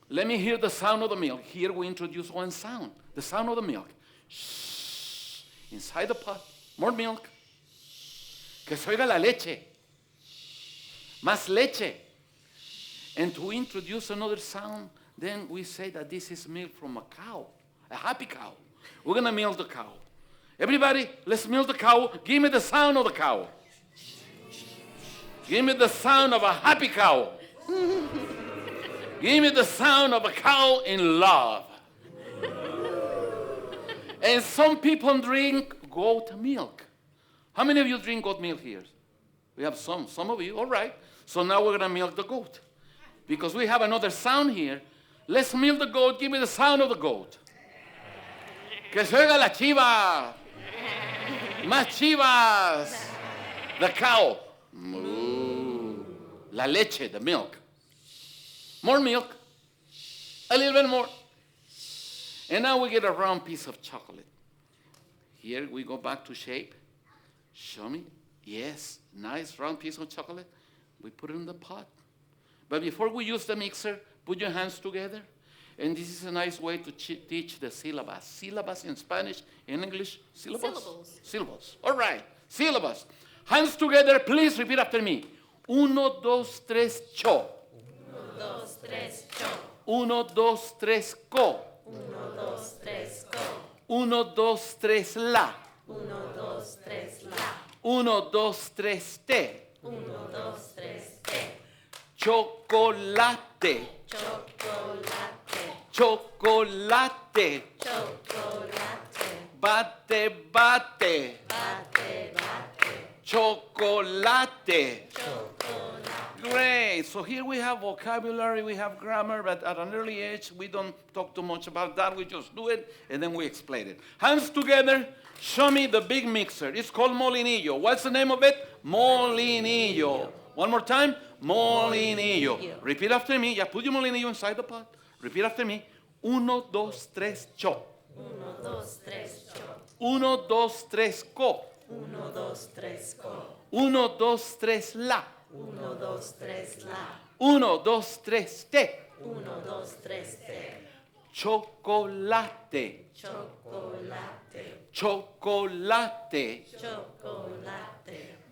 Let me hear the sound of the milk. Here we introduce one sound. The sound of the milk. Shh. Inside the pot. More milk. Que se oiga la leche. Más leche. And to introduce another sound, then we say that this is milk from a cow. A happy cow. We're going to milk the cow. Everybody, let's milk the cow. Give me the sound of the cow. Give me the sound of a happy cow. Give me the sound of a cow in love. And some people drink goat milk. How many of you drink goat milk here? We have some of you, all right. So now we're going to milk the goat. Because we have another sound here. Let's milk the goat. Give me the sound of the goat. Que se oiga la chiva. Más chivas. The cow. Moo. La leche, the milk. More milk. A little bit more. And now we get a round piece of chocolate. Here we go back to shape. Show me. Yes, nice round piece of chocolate. We put it in the pot. But before we use the mixer, put your hands together. And this is a nice way to teach the syllabus. Syllabus in Spanish, in English, syllables? Syllables. Syllables. All right, syllabus. Hands together, please repeat after me. 1, 2, 3, cho. 1, 2, 3, cho. 1, 2, 3, co. 1, 2, 3, co. 1, 2, 3, la. 1, 2, 3, la. 1, 2, 3, te. 1, 2, 3, te. Chocolate. Chocolate. Chocolate. Chocolate. Bate, bate. Bate, bate. Chocolate. Chocolate. Great. So here we have vocabulary, we have grammar, but at an early age, we don't talk too much about that. We just do it, and then we explain it. Hands together. Show me the big mixer. It's called molinillo. What's the name of it? Molinillo. One more time. Molinillo. Repeat after me. Yeah, put your molinillo inside the pot. Repeat after me. 1, 2, 3, cho. 1, 2, 3, cho. 1, 2, 3, co. 1, 2, 3, co. 1, 2, 3, la. 1, 2, 3, la. 1, 2, 3, te. 1, 2, 3, te. Chocolate. Chocolate. Chocolate. Chocolate.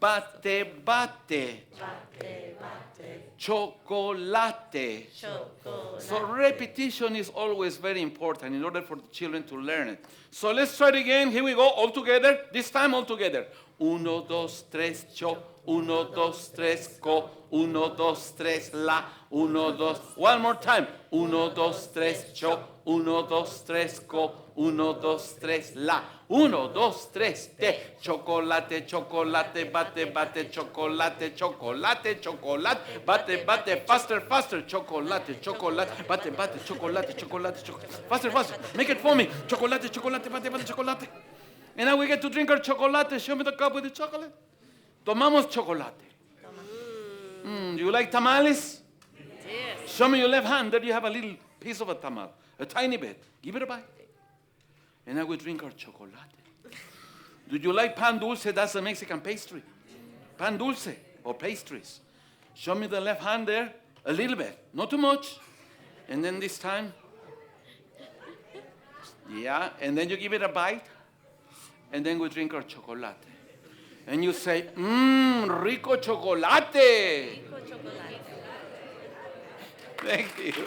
Bate, bate. Bate, bate. Chocolate. Chocolate. So repetition is always very important in order for the children to learn it. So let's try it again. Here we go. All together. This time all together. 1, 2, 3, cho. 1, 2, 3, co. 1, 2, 3, la. 1, 2. One more time. 1, 2, 3, cho. 1, 2, 3, co. 1, 2, 3, la. 1, 2, 3, te. Chocolate, chocolate, bate, bate, chocolate, chocolate, chocolate, bate, bate, faster, faster, chocolate, chocolate, bate, bate, chocolate, chocolate, chocolate, faster, faster, make it for me, chocolate, chocolate, bate, bate, chocolate. And now we get to drink our chocolate. Show me the cup with the chocolate. Tomamos chocolate. You like tamales? Yes. Show me your left hand. There you have a little piece of a tamal, a tiny bit. Give it a bite. And now we drink our chocolate. Do you like pan dulce? That's a Mexican pastry. Pan dulce or pastries. Show me the left hand there. A little bit. Not too much. And then this time. Yeah. And then you give it a bite. And then we drink our chocolate. And you say, rico chocolate. Rico chocolate. Thank you.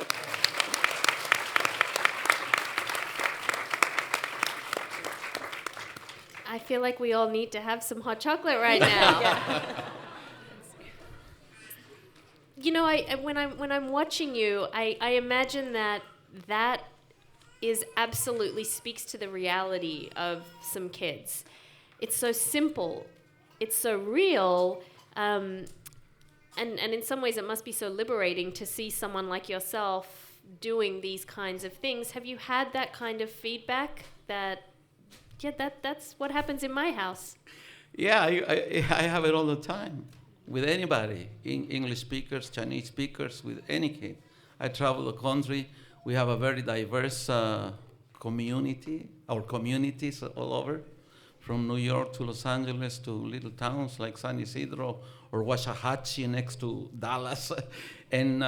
I feel like we all need to have some hot chocolate right now. You know, when I'm watching you, I imagine that is absolutely speaks to the reality of some kids. It's so simple, it's so real, and in some ways it must be so liberating to see someone like yourself doing these kinds of things. Have you had that kind of feedback that? Yeah, that's what happens in my house. Yeah, I have it all the time with anybody, English speakers, Chinese speakers, with any kid. I travel the country. We have a very diverse community, our communities all over, from New York to Los Angeles to little towns like San Isidro or Waxahachie next to Dallas. And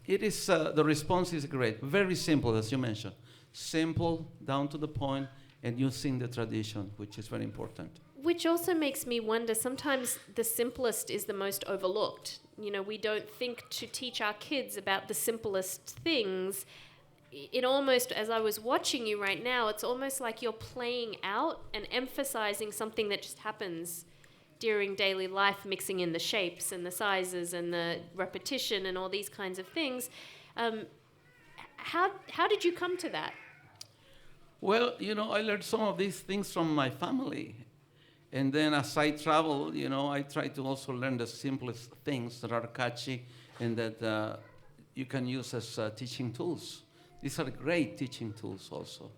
it is, the response is great. Very simple, as you mentioned. Simple, down to the point, and using the tradition, which is very important. Which also makes me wonder, sometimes the simplest is the most overlooked. You know, we don't think to teach our kids about the simplest things. It almost, as I was watching you right now, it's almost like you're playing out and emphasizing something that just happens during daily life, mixing in the shapes and the sizes and the repetition and all these kinds of things. How did you come to that? Well, you know, I learned some of these things from my family. And then as I travel, you know, I try to also learn the simplest things that are catchy and that you can use as teaching tools. These are great teaching tools also.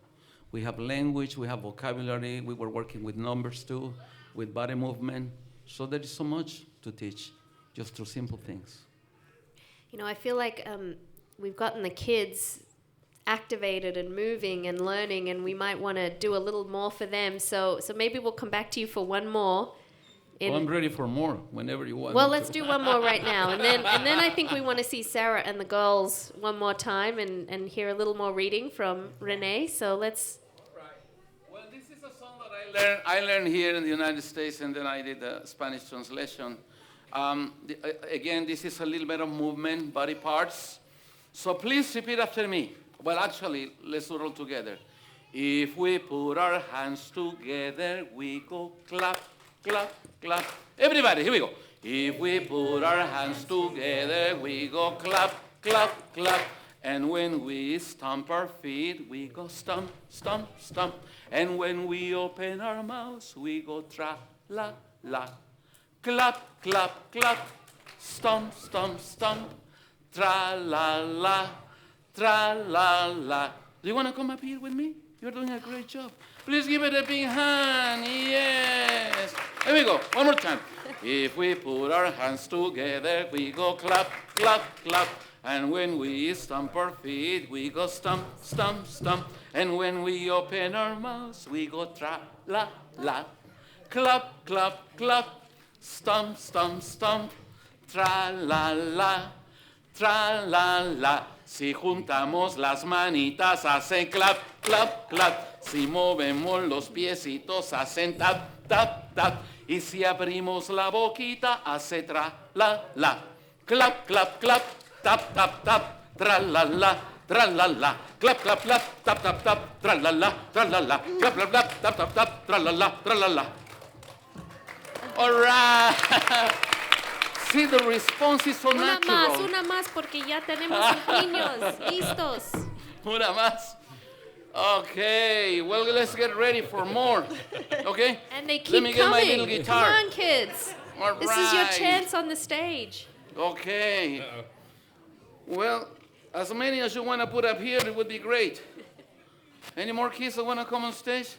We have language, we have vocabulary, we were working with numbers too, with body movement. So there is so much to teach just through simple things. You know, I feel like we've gotten the kids activated and moving and learning, and we might want to do a little more for them. So maybe we'll come back to you for one more. Well, I'm ready for more whenever you want. Well, me let's to. do one more right now, and then I think we want to see Sarah and the girls one more time and hear a little more reading from Rene. So let's. Right. Well, this is a song that I learned here in the United States, and then I did the Spanish translation. Again, this is a little bit of movement, body parts. So please repeat after me. Well, actually, let's do it all together. If we put our hands together, we go clap, clap, clap. Everybody, here we go. If we put our hands together, we go clap, clap, clap. And when we stomp our feet, we go stomp, stomp, stomp. And when we open our mouths, we go tra, la, la. Clap, clap, clap. Stomp, stomp, stomp. Tra, la, la. Tra, la, la. Do you want to come up here with me? You're doing a great job. Please give it a big hand. Yes. Here we go. One more time. If we put our hands together, we go clap, clap, clap. And when we stomp our feet, we go stomp, stomp, stomp. And when we open our mouths, we go tra, la, la. Clap, clap, clap. Stomp, stomp, stomp. Tra, la, la. Tra, la, la. Si juntamos las manitas, hacen clap, clap, clap. Si movemos los piecitos, hacen tap, tap, tap. Y si abrimos la boquita, hace tra, la, la. Clap, clap, clap. Tap, tap, tap. Tra, la, la. Tra, la, la. Clap, clap, clap. Tap, tap, tap. Tra, la, la. Tra, la, la. Clap, clap, clap. Tap, tap, tap. Tra, la, la. Tra, la, la. All right. See, the response is so natural. Una más, porque ya tenemos los niños listos. Una más. Okay, well, let's get ready for more. Okay? And they keep Let me get my coming. little guitar. Come on, kids. All This is your right. chance on the stage. Okay. Uh-oh. Well, as many as you want to put up here, it would be great. Any more kids that want to come on stage?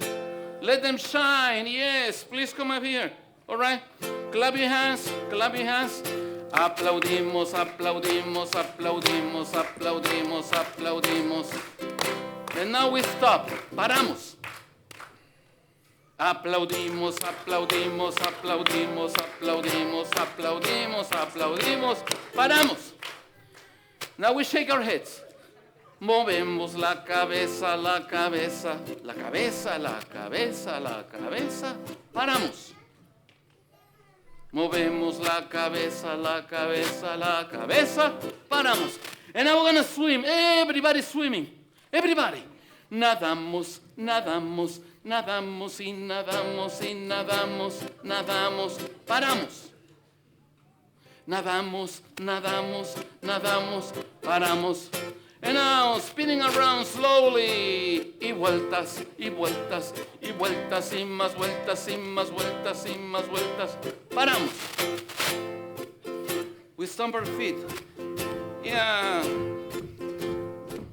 Let them shine. Yes, please come up here. All right? Clap your hands. Clap your hands. Aplaudimos, aplaudimos, aplaudimos, aplaudimos, aplaudimos. And now we stop. Paramos. Aplaudimos, aplaudimos, aplaudimos, aplaudimos, aplaudimos, aplaudimos. Paramos. Now we shake our heads. Movemos la cabeza, la cabeza, la cabeza, la cabeza, la cabeza. Paramos. Movemos la cabeza, la cabeza, la cabeza. Paramos. And now we're going to swim. Everybody swimming. Everybody. Nadamos, nadamos, nadamos y nadamos y nadamos, nadamos. Paramos. Nadamos, nadamos, nadamos. Paramos. And now spinning around slowly. Y vueltas, y vueltas, y vueltas, y más vueltas, y más vueltas, y más vueltas. Paramos. We stomp our feet. Yeah.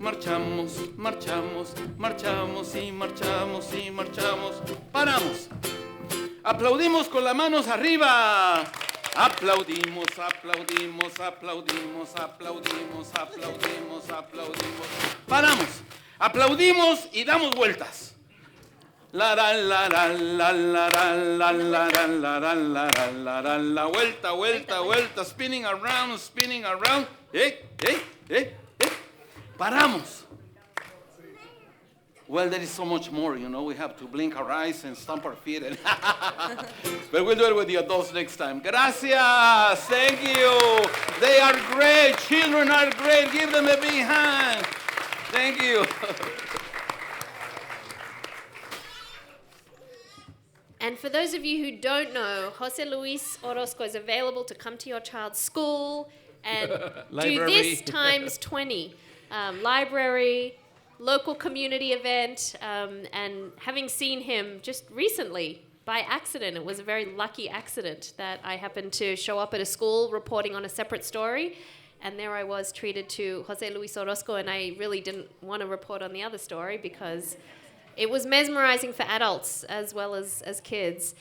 Marchamos, marchamos, marchamos y marchamos y marchamos. Paramos. Aplaudimos con las manos arriba. Aplaudimos, aplaudimos, aplaudimos, aplaudimos, aplaudimos, aplaudimos. Paramos. Aplaudimos y damos vueltas. La la la la la la la la la la la la la la la vuelta, vuelta, vuelta, spinning around, spinning around. Paramos. Well, there is so much more, you know. We have to blink our eyes and stomp our feet. But we'll do it with the adults next time. Gracias. Thank you. They are great. Children are great. Give them a big hand. Thank you. And for those of you who don't know, Jose Luis Orozco is available to come to your child's school and do this times 20. Library, local community event, and having seen him just recently by accident, it was a very lucky accident that I happened to show up at a school reporting on a separate story, and there I was treated to Jose Luis Orozco, and I really didn't want to report on the other story because it was mesmerizing for adults as well as kids.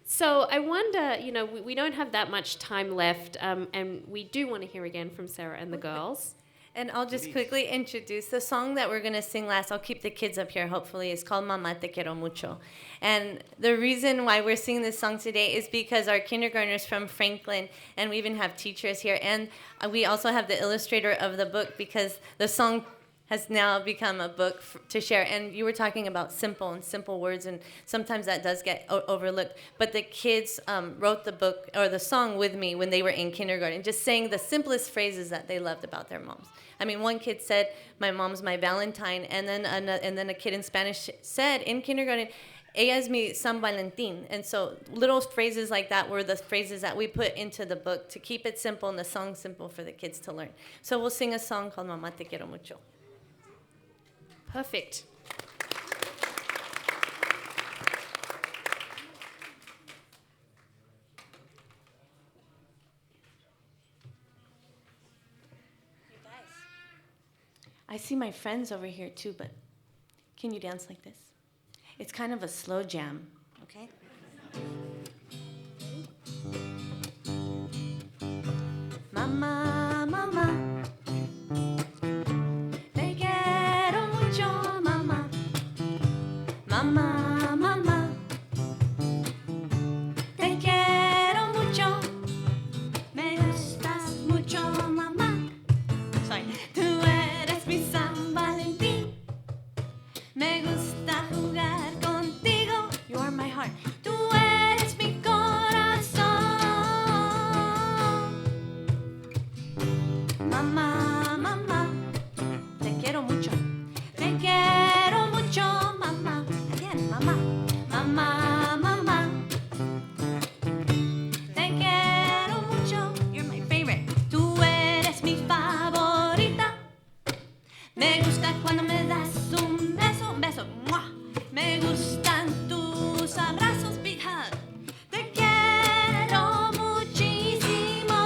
So I wonder, we don't have that much time left, and we do want to hear again from Sarah and the girls. And I'll just quickly introduce the song that we're going to sing last. I'll keep the kids up here, hopefully. It's called Mamá Te Quiero Mucho. And the reason why we're singing this song today is because our kindergartners from Franklin, and we even have teachers here, and we also have the illustrator of the book, because the song has now become a book to share. And you were talking about simple words, and sometimes that does get overlooked. But the kids wrote the book or the song with me when they were in kindergarten, just saying the simplest phrases that they loved about their moms. I mean, one kid said, "My mom's my Valentine," and then a kid in Spanish said in kindergarten, "Ella es mi San Valentín." And so little phrases like that were the phrases that we put into the book to keep it simple and the song simple for the kids to learn. So we'll sing a song called Mamá Te Quiero Mucho. Perfect. I see my friends over here too, but can you dance like this? It's kind of a slow jam, okay? Mamá, mamá, te quiero mucho, mamá. Mamá, mamá, te quiero mucho. Me gustas mucho, mamá. Sorry. Tú eres mi San Valentín. Me gusta jugar contigo. You are my heart. Tú eres mi corazón. Mamá, mamá, te quiero mucho. Te quiero mucho, mamá. Again, mamá. Mamá, mamá, te quiero mucho. You're my favorite. Tú eres mi favorita. Me gusta cuando me das un beso, ¡mua! Me gustan tus abrazos, big hug. Te quiero muchísimo.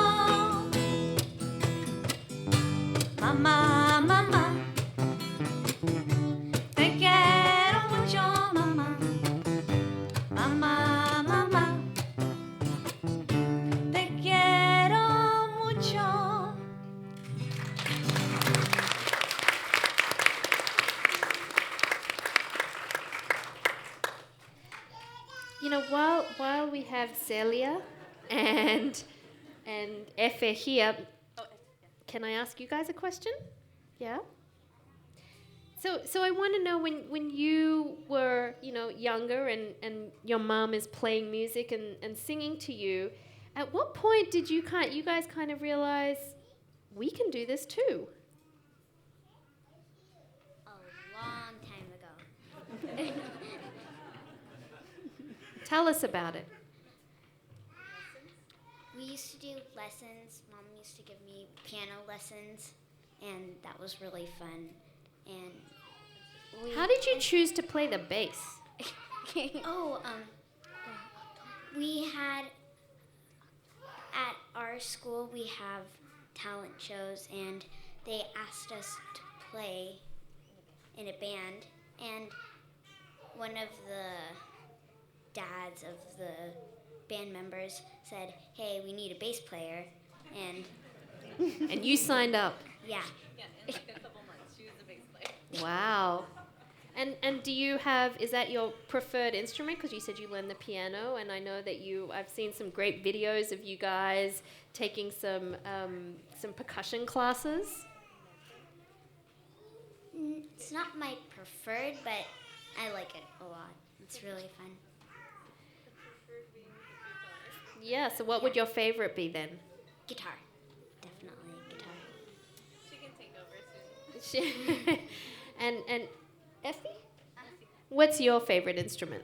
Mamá, mamá, te quiero mucho, mamá. Mamá, mamá, te quiero mucho. While we have Celia and Efe here, can I ask you guys a question? Yeah. So I want to know, when you were younger and your mom is playing music and singing to you, at what point did you guys kind of realize we can do this too? A long time ago. Tell us about it. We used to do lessons. Mom used to give me piano lessons, and that was really fun. And How did you choose to play the bass? We had at our school we have talent shows, and they asked us to play in a band, and one of the dads of the band members said, "Hey, we need a bass player," and And you signed up. yeah. In like a couple months, she was the bass player. Wow. And is that your preferred instrument? Because you said you learned the piano, and I know that I've seen some great videos of you guys taking some percussion classes. It's not my preferred, but I like it a lot. It's really fun. Yeah, so what would your favorite be then? Guitar. Definitely guitar. She can take over soon. And Effie? What's your favorite instrument?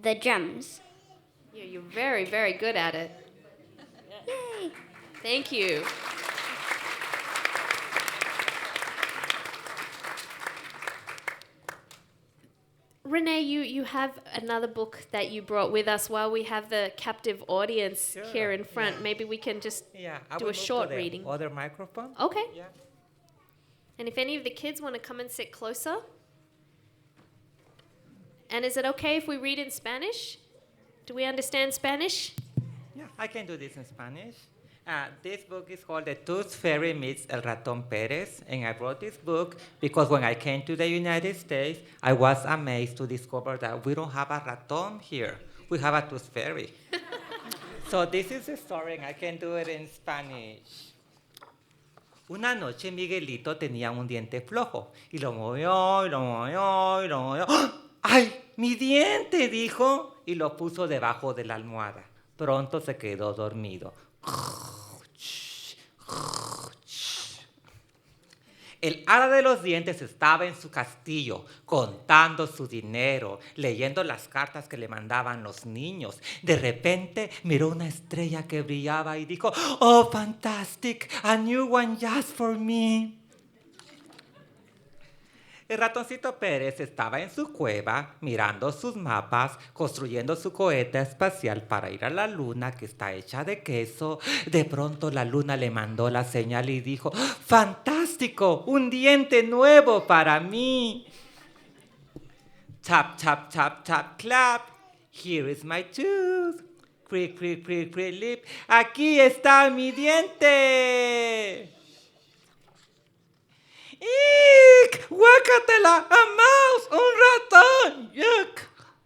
The drums. Yeah, you're very, very good at it. Yay! Thank you. Rene, you have another book that you brought with us while we have the captive audience here in front. Yeah. Maybe we can just I do will a move short to the reading. Other microphone. Okay. Yeah. And if any of the kids want to come and sit closer. And is it okay if we read in Spanish? Do we understand Spanish? Yeah, I can do this in Spanish. This book is called The Tooth Fairy Meets El Ratón Pérez, and I wrote this book because when I came to the United States, I was amazed to discover that we don't have a ratón here. We have a tooth fairy. So this is the story, and I can do it in Spanish. Una noche Miguelito tenía un diente flojo y lo movió, y lo movió, y lo movió. ¡Ay, mi diente!, dijo, y lo puso debajo de la almohada. Pronto se quedó dormido. El hada de los dientes estaba en su castillo, contando su dinero, leyendo las cartas que le mandaban los niños. De repente miró una estrella que brillaba y dijo, "Oh, fantastic, a new one just for me." El ratoncito Pérez estaba en su cueva, mirando sus mapas, construyendo su cohete espacial para ir a la luna, que está hecha de queso. De pronto la luna le mandó la señal y dijo, ¡fantástico! ¡Un diente nuevo para mí! Tap, tap, tap, tap, clap. Here is my tooth. Crick, crick, crick, crick, lip. Aquí está mi diente. ¡Ick! ¡Guácatela! ¡A mouse! ¡Un ratón! ¡Yuck!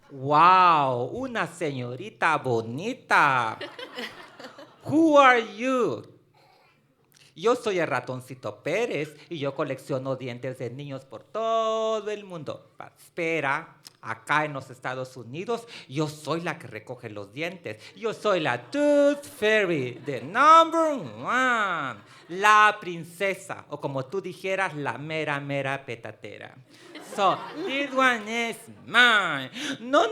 ¡Wow! ¡Una señorita bonita! Who are you? Yo soy el ratoncito Pérez y yo colecciono dientes de niños por todo el mundo. Espera, acá en los Estados Unidos, yo soy la que recoge los dientes. Yo soy la Tooth Fairy, the number one. La princesa, o como tú dijeras, la mera, mera petatera. So, this one is mine. No,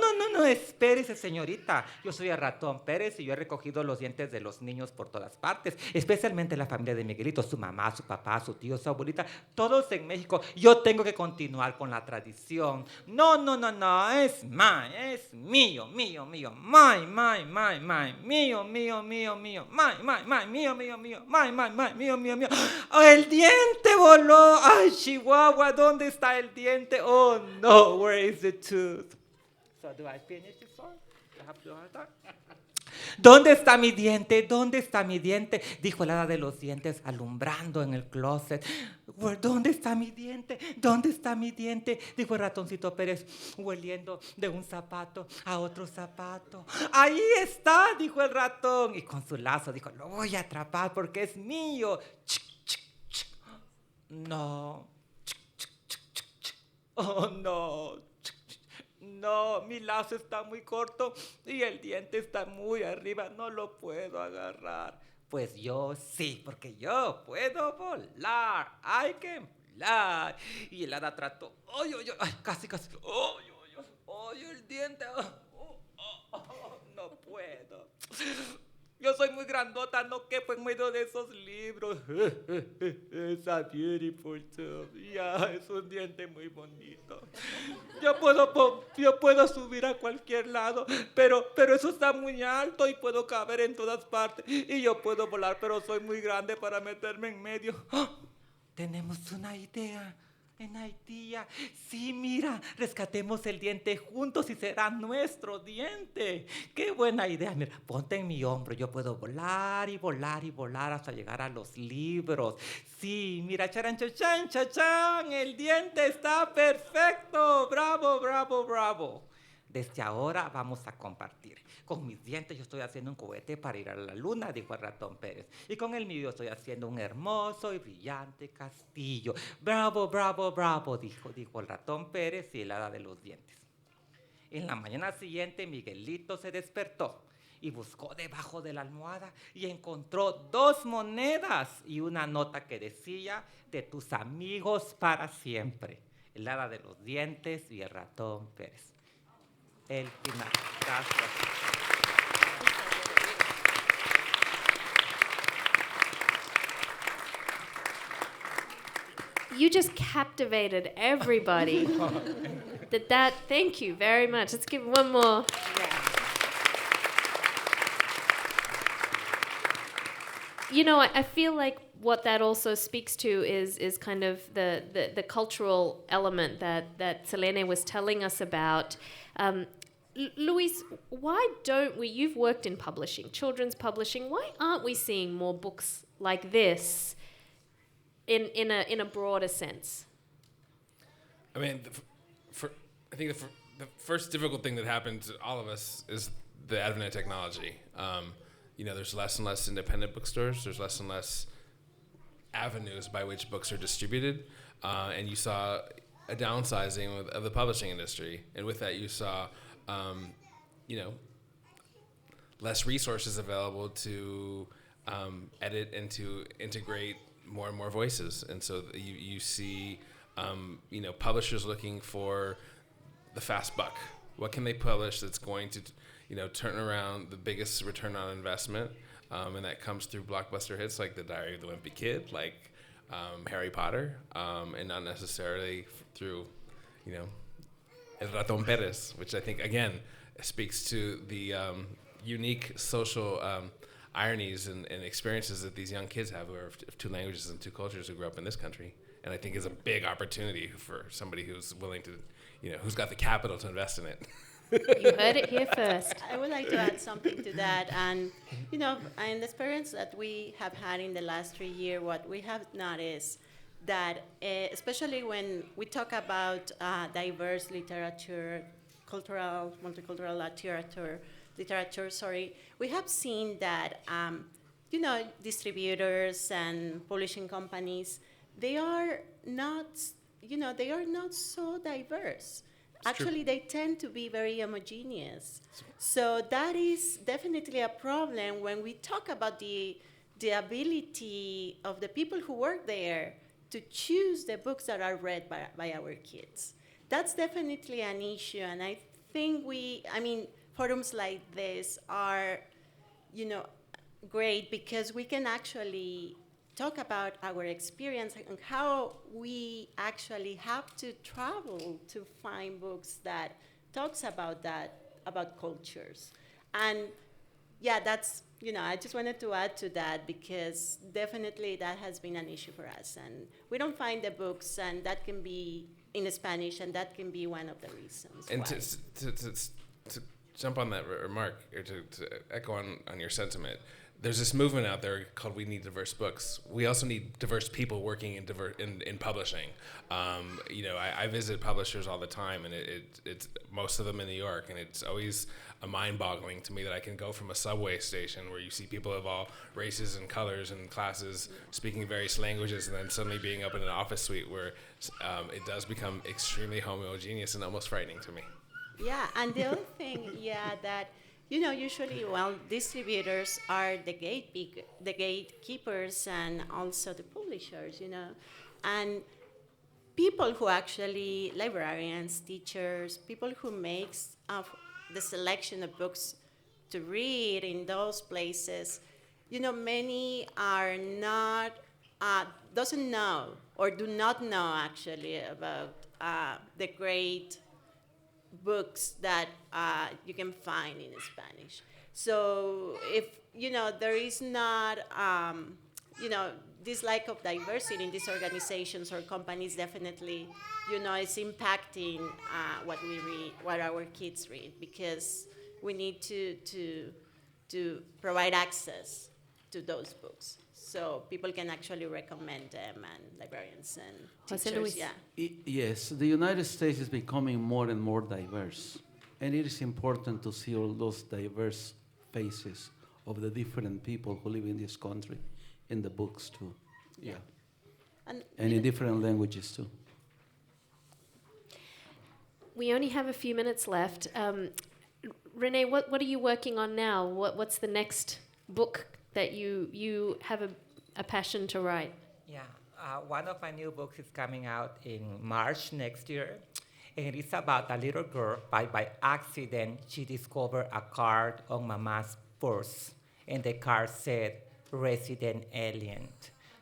espérese, señorita. Yo soy el ratón Pérez y yo he recogido los dientes de los niños por todas partes, especialmente la familia de Miguelito, su mamá, su papá, su tío, su abuelita, todos en México. Yo tengo que continuar con la tradición. No, es mine, es mío, mine, mío, mío, mío, mío. ¡Oh, el diente voló! ¡Ay, Chihuahua! ¿Dónde está el diente? Oh, no, where is the tooth? So, do I finish this song? I have to do that? ¿Dónde está mi diente? ¿Dónde está mi diente? Dijo el hada de los dientes alumbrando en el closet. ¿Dónde está mi diente? ¿Dónde está mi diente? Dijo el ratoncito Pérez hueliendo de un zapato a otro zapato. Ahí está, dijo el ratón. Y con su lazo dijo, lo voy a atrapar porque es mío. No. Oh, no. No, mi lazo está muy corto y el diente está muy arriba, no lo puedo agarrar. Pues yo sí, porque yo puedo volar. I can fly. Y el hada trató. ¡Ay, casi! ¡Ay, el diente! No puedo. Yo soy muy grandota, no quepo en medio de esos libros. It's a beautiful tooth. Ya, es un diente muy bonito. Yo puedo subir a cualquier lado, pero eso está muy alto y puedo caber en todas partes. Y yo puedo volar, pero soy muy grande para meterme en medio. ¡Oh! Tenemos una idea. En Haití, sí, mira, rescatemos el diente juntos y será nuestro diente. ¡Qué buena idea! Mira, ponte en mi hombro, yo puedo volar y volar y volar hasta llegar a los libros. Sí, mira, charan, chachan, chachan, el diente está perfecto. ¡Bravo, bravo, bravo! Desde ahora vamos a compartir. Con mis dientes yo estoy haciendo un cohete para ir a la luna, dijo el ratón Pérez. Y con el mío estoy haciendo un hermoso y brillante castillo. Bravo, bravo, bravo, dijo el ratón Pérez y el hada de los dientes. En la mañana siguiente Miguelito se despertó y buscó debajo de la almohada y encontró 2 monedas y una nota que decía, de tus amigos para siempre. El hada de los dientes y el ratón Pérez. El final. Gracias. You just captivated everybody. Thank you very much. Let's give one more. You know, I feel like what that also speaks to is kind of the cultural element that Celene was telling us about. Luis, why don't we, you've worked in publishing, children's publishing, why aren't we seeing more books like this in a broader sense? I mean, I think the first difficult thing that happened to all of us is the advent of technology. There's less and less independent bookstores. There's less and less avenues by which books are distributed. And you saw a downsizing of the publishing industry. And with that, you saw, less resources available to edit and to integrate more and more voices. And so you see, publishers looking for the fast buck. What can they publish that's going to, turn around the biggest return on investment? And that comes through blockbuster hits like The Diary of the Wimpy Kid, like Harry Potter, and not necessarily through, El Ratón Pérez, which I think, again, speaks to the unique social ironies and experiences that these young kids have who are of two languages and two cultures who grew up in this country. And I think is a big opportunity for somebody who's willing to, who's got the capital to invest in it. You heard it here first. I would like to add something to that. And, in the experience that we have had in the last 3 years, what we have noticed that, especially when we talk about diverse literature, multicultural literature, we have seen that, distributors and publishing companies, they are not so diverse. Actually, they tend to be very homogeneous. So that is definitely a problem when we talk about the ability of the people who work there to choose the books that are read by our kids. That's definitely an issue, and I think forums like this are, great because we can actually talk about our experience and how we actually have to travel to find books that talks about cultures. And yeah, that's, I just wanted to add to that because definitely that has been an issue for us. And we don't find the books, and that can be in Spanish, and that can be one of the reasons. And why. to jump on that remark, or to echo on your sentiment, there's this movement out there called "We Need Diverse Books." We also need diverse people working in publishing. I visit publishers all the time, and it's most of them in New York, and it's always mind-boggling to me that I can go from a subway station where you see people of all races and colors and classes speaking various languages, and then suddenly being up in an office suite where it does become extremely homogeneous and almost frightening to me. Yeah, and the other thing, that. Usually, distributors are the gatekeepers and also the publishers, and people who actually, librarians, teachers, people who makes the selection of books to read in those places, many are not, doesn't know or do not know actually about the great books that you can find in Spanish. So if, there is not, this lack of diversity in these organizations or companies, definitely, it's impacting what we read, what our kids read, because we need to provide access to those books so people can actually recommend them, and librarians and teachers. Yeah. Yes, the United States is becoming more and more diverse, and it is important to see all those diverse faces of the different people who live in this country in the books too. Yeah. And in different languages too. We only have a few minutes left. Rene, what are you working on now? What's the next book that you have a passion to write? Yeah, one of my new books is coming out in March next year, and it's about a little girl. By accident, she discovered a card on Mama's purse, and the card said, "Resident Alien."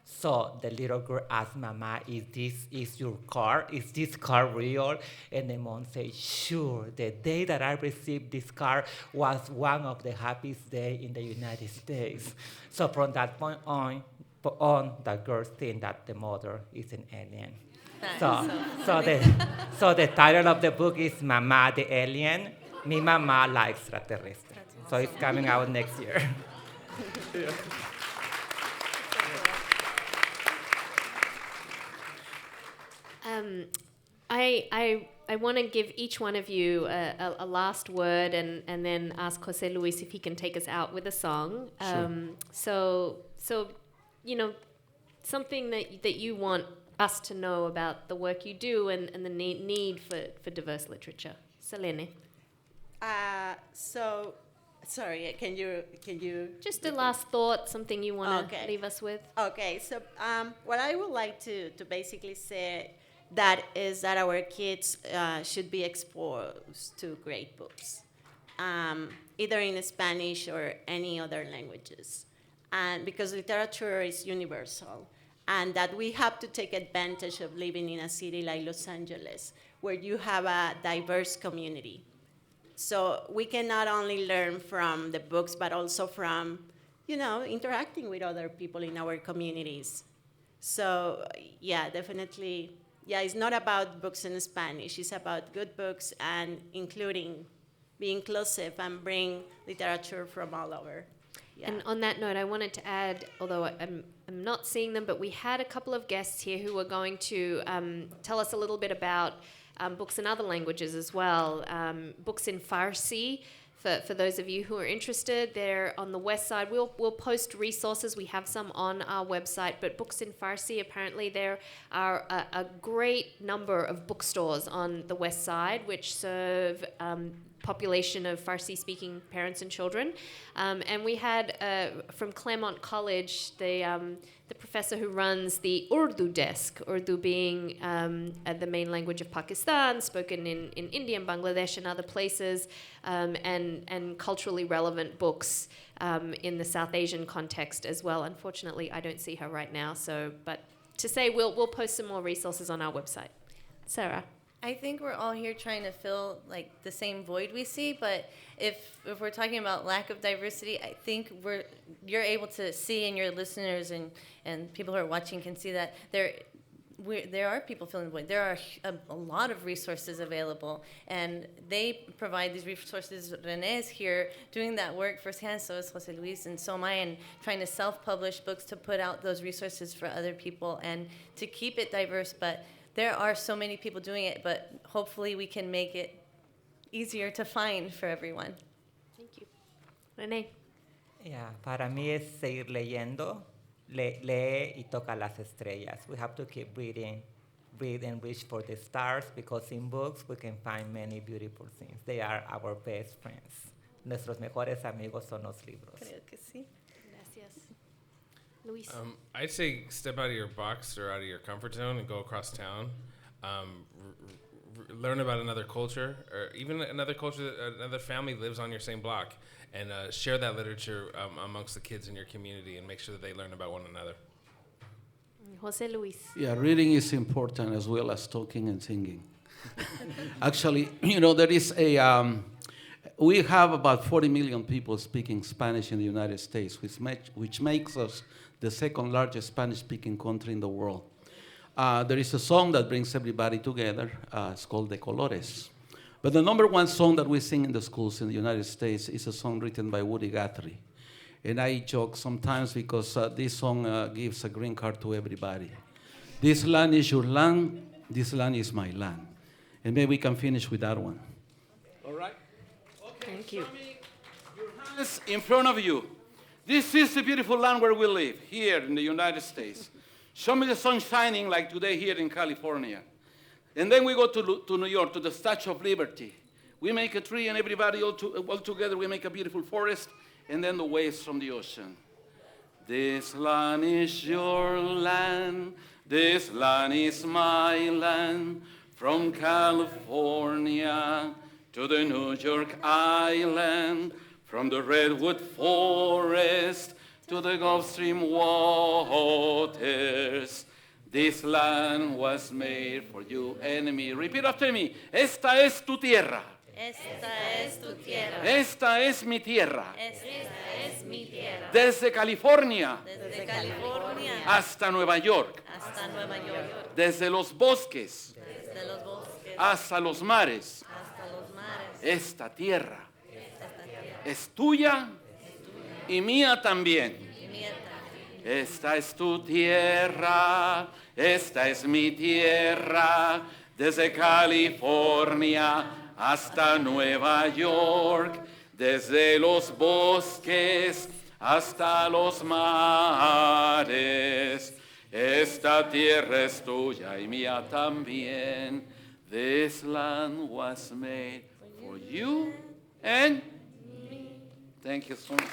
So the little girl asked Mama, is your car? Is this car real? And the mom said, sure. The day that I received this car was one of the happiest days in the United States. So from that point on, the girls think that the mother is an alien. So the title of the book is Mama the Alien, Mi mamá la extraterrestre. So it's coming out next year. I want to give each one of you a last word and then ask Jose Luis if he can take us out with a song. Sure. So something that you want us to know about the work you do and the need for diverse literature. Celene. Sorry, can you Just a last thought, something you want to Okay. leave us with. Okay, so what I would like to basically say that is that our kids should be exposed to great books, either in Spanish or any other languages, and because literature is universal, and that we have to take advantage of living in a city like Los Angeles, where you have a diverse community. So we can not only learn from the books, but also from, interacting with other people in our communities. So yeah, definitely, yeah, it's not about books in Spanish. It's about good books and be inclusive and bring literature from all over. Yeah. And on that note, I wanted to add, although I'm not seeing them, but we had a couple of guests here who were going to tell us a little bit about books in other languages as well. Books in Farsi, for those of you who are interested, they're on the west side. We'll post resources. We have some on our website, but books in Farsi, apparently there are a great number of bookstores on the west side which serve population of Farsi-speaking parents and children. And we had, from Claremont College, the professor who runs the Urdu desk, Urdu being the main language of Pakistan, spoken in India and Bangladesh and other places, and culturally relevant books in the South Asian context as well. Unfortunately, I don't see her right now, but to say we'll post some more resources on our website. Sarah? I think we're all here trying to fill like the same void we see, but if we're talking about lack of diversity, I think you're able to see, and your listeners and people who are watching can see that there are people filling the void. There are a lot of resources available, and they provide these resources. Rene is here doing that work firsthand, so is Jose Luis, and so am I, and trying to self-publish books to put out those resources for other people and to keep it diverse. But there are so many people doing it, but hopefully we can make it easier to find for everyone. Thank you. Rene? Yeah, para mí es seguir leyendo, lee y toca las estrellas. We have to keep reading, read and reach for the stars, because in books we can find many beautiful things. They are our best friends. Nuestros mejores amigos son los libros. Creo que sí. Gracias. Luis? I'd say step out of your box or out of your comfort zone and go across town. Learn about another culture, or even another culture, another family lives on your same block, and share that literature amongst the kids in your community, and make sure that they learn about one another. Jose Luis? Yeah, reading is important as well as talking and singing. Actually, there is we have about 40 million people speaking Spanish in the United States, which makes us the second largest Spanish-speaking country in the world. There is a song that brings everybody together. It's called De Colores. But the number one song that we sing in the schools in the United States is a song written by Woody Guthrie. And I joke sometimes because this song gives a green card to everybody. This land is your land, this land is my land. And maybe we can finish with that one. All right? Okay, Thank you. Your hands in front of you. This is the beautiful land where we live, here in the United States. Show me the sun shining like today here in California. And then we go to New York, to the Statue of Liberty. We make a tree, and everybody all together, we make a beautiful forest, and then the waves from the ocean. This land is your land, this land is my land, from California to the New York Island, from the Redwood Forest to the Gulf Stream waters. This land was made for you and me. Repeat after me. Esta es tu tierra. Esta es tu tierra. Esta es mi tierra. Esta es mi tierra. Desde California Desde California hasta Nueva York. hasta Nueva York. Desde los bosques Desde los bosques hasta los mares. hasta los mares. esta tierra es tuya y mía también. Esta es tu tierra, esta es mi tierra, desde California hasta Nueva York, desde los bosques hasta los mares. Esta tierra es tuya y mía también. This land was made for you and me. Thank you so much.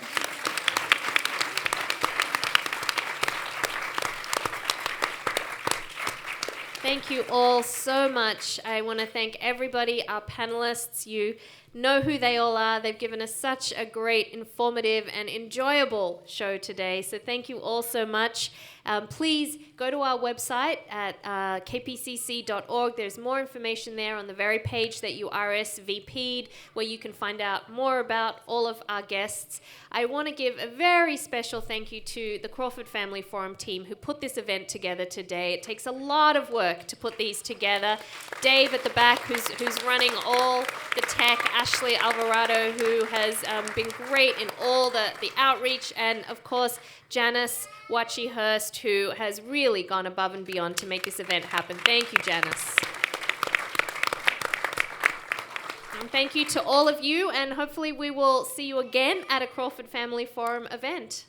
Thank you all so much. I want to thank everybody, our panelists. You know who they all are. They've given us such a great, informative, and enjoyable show today. So thank you all so much. Please go to our website at kpcc.org. There's more information there on the very page that you RSVP'd, where you can find out more about all of our guests. I want to give a very special thank you to the Crawford Family Forum team who put this event together today. It takes a lot of work to put these together. Dave at the back, who's running all the tech. Ashley Alvarado, who has been great in all the outreach. And, of course, Janice Watchie-Hurst, who has really gone above and beyond to make this event happen. Thank you, Janice. And thank you to all of you, and hopefully we will see you again at a Crawford Family Forum event.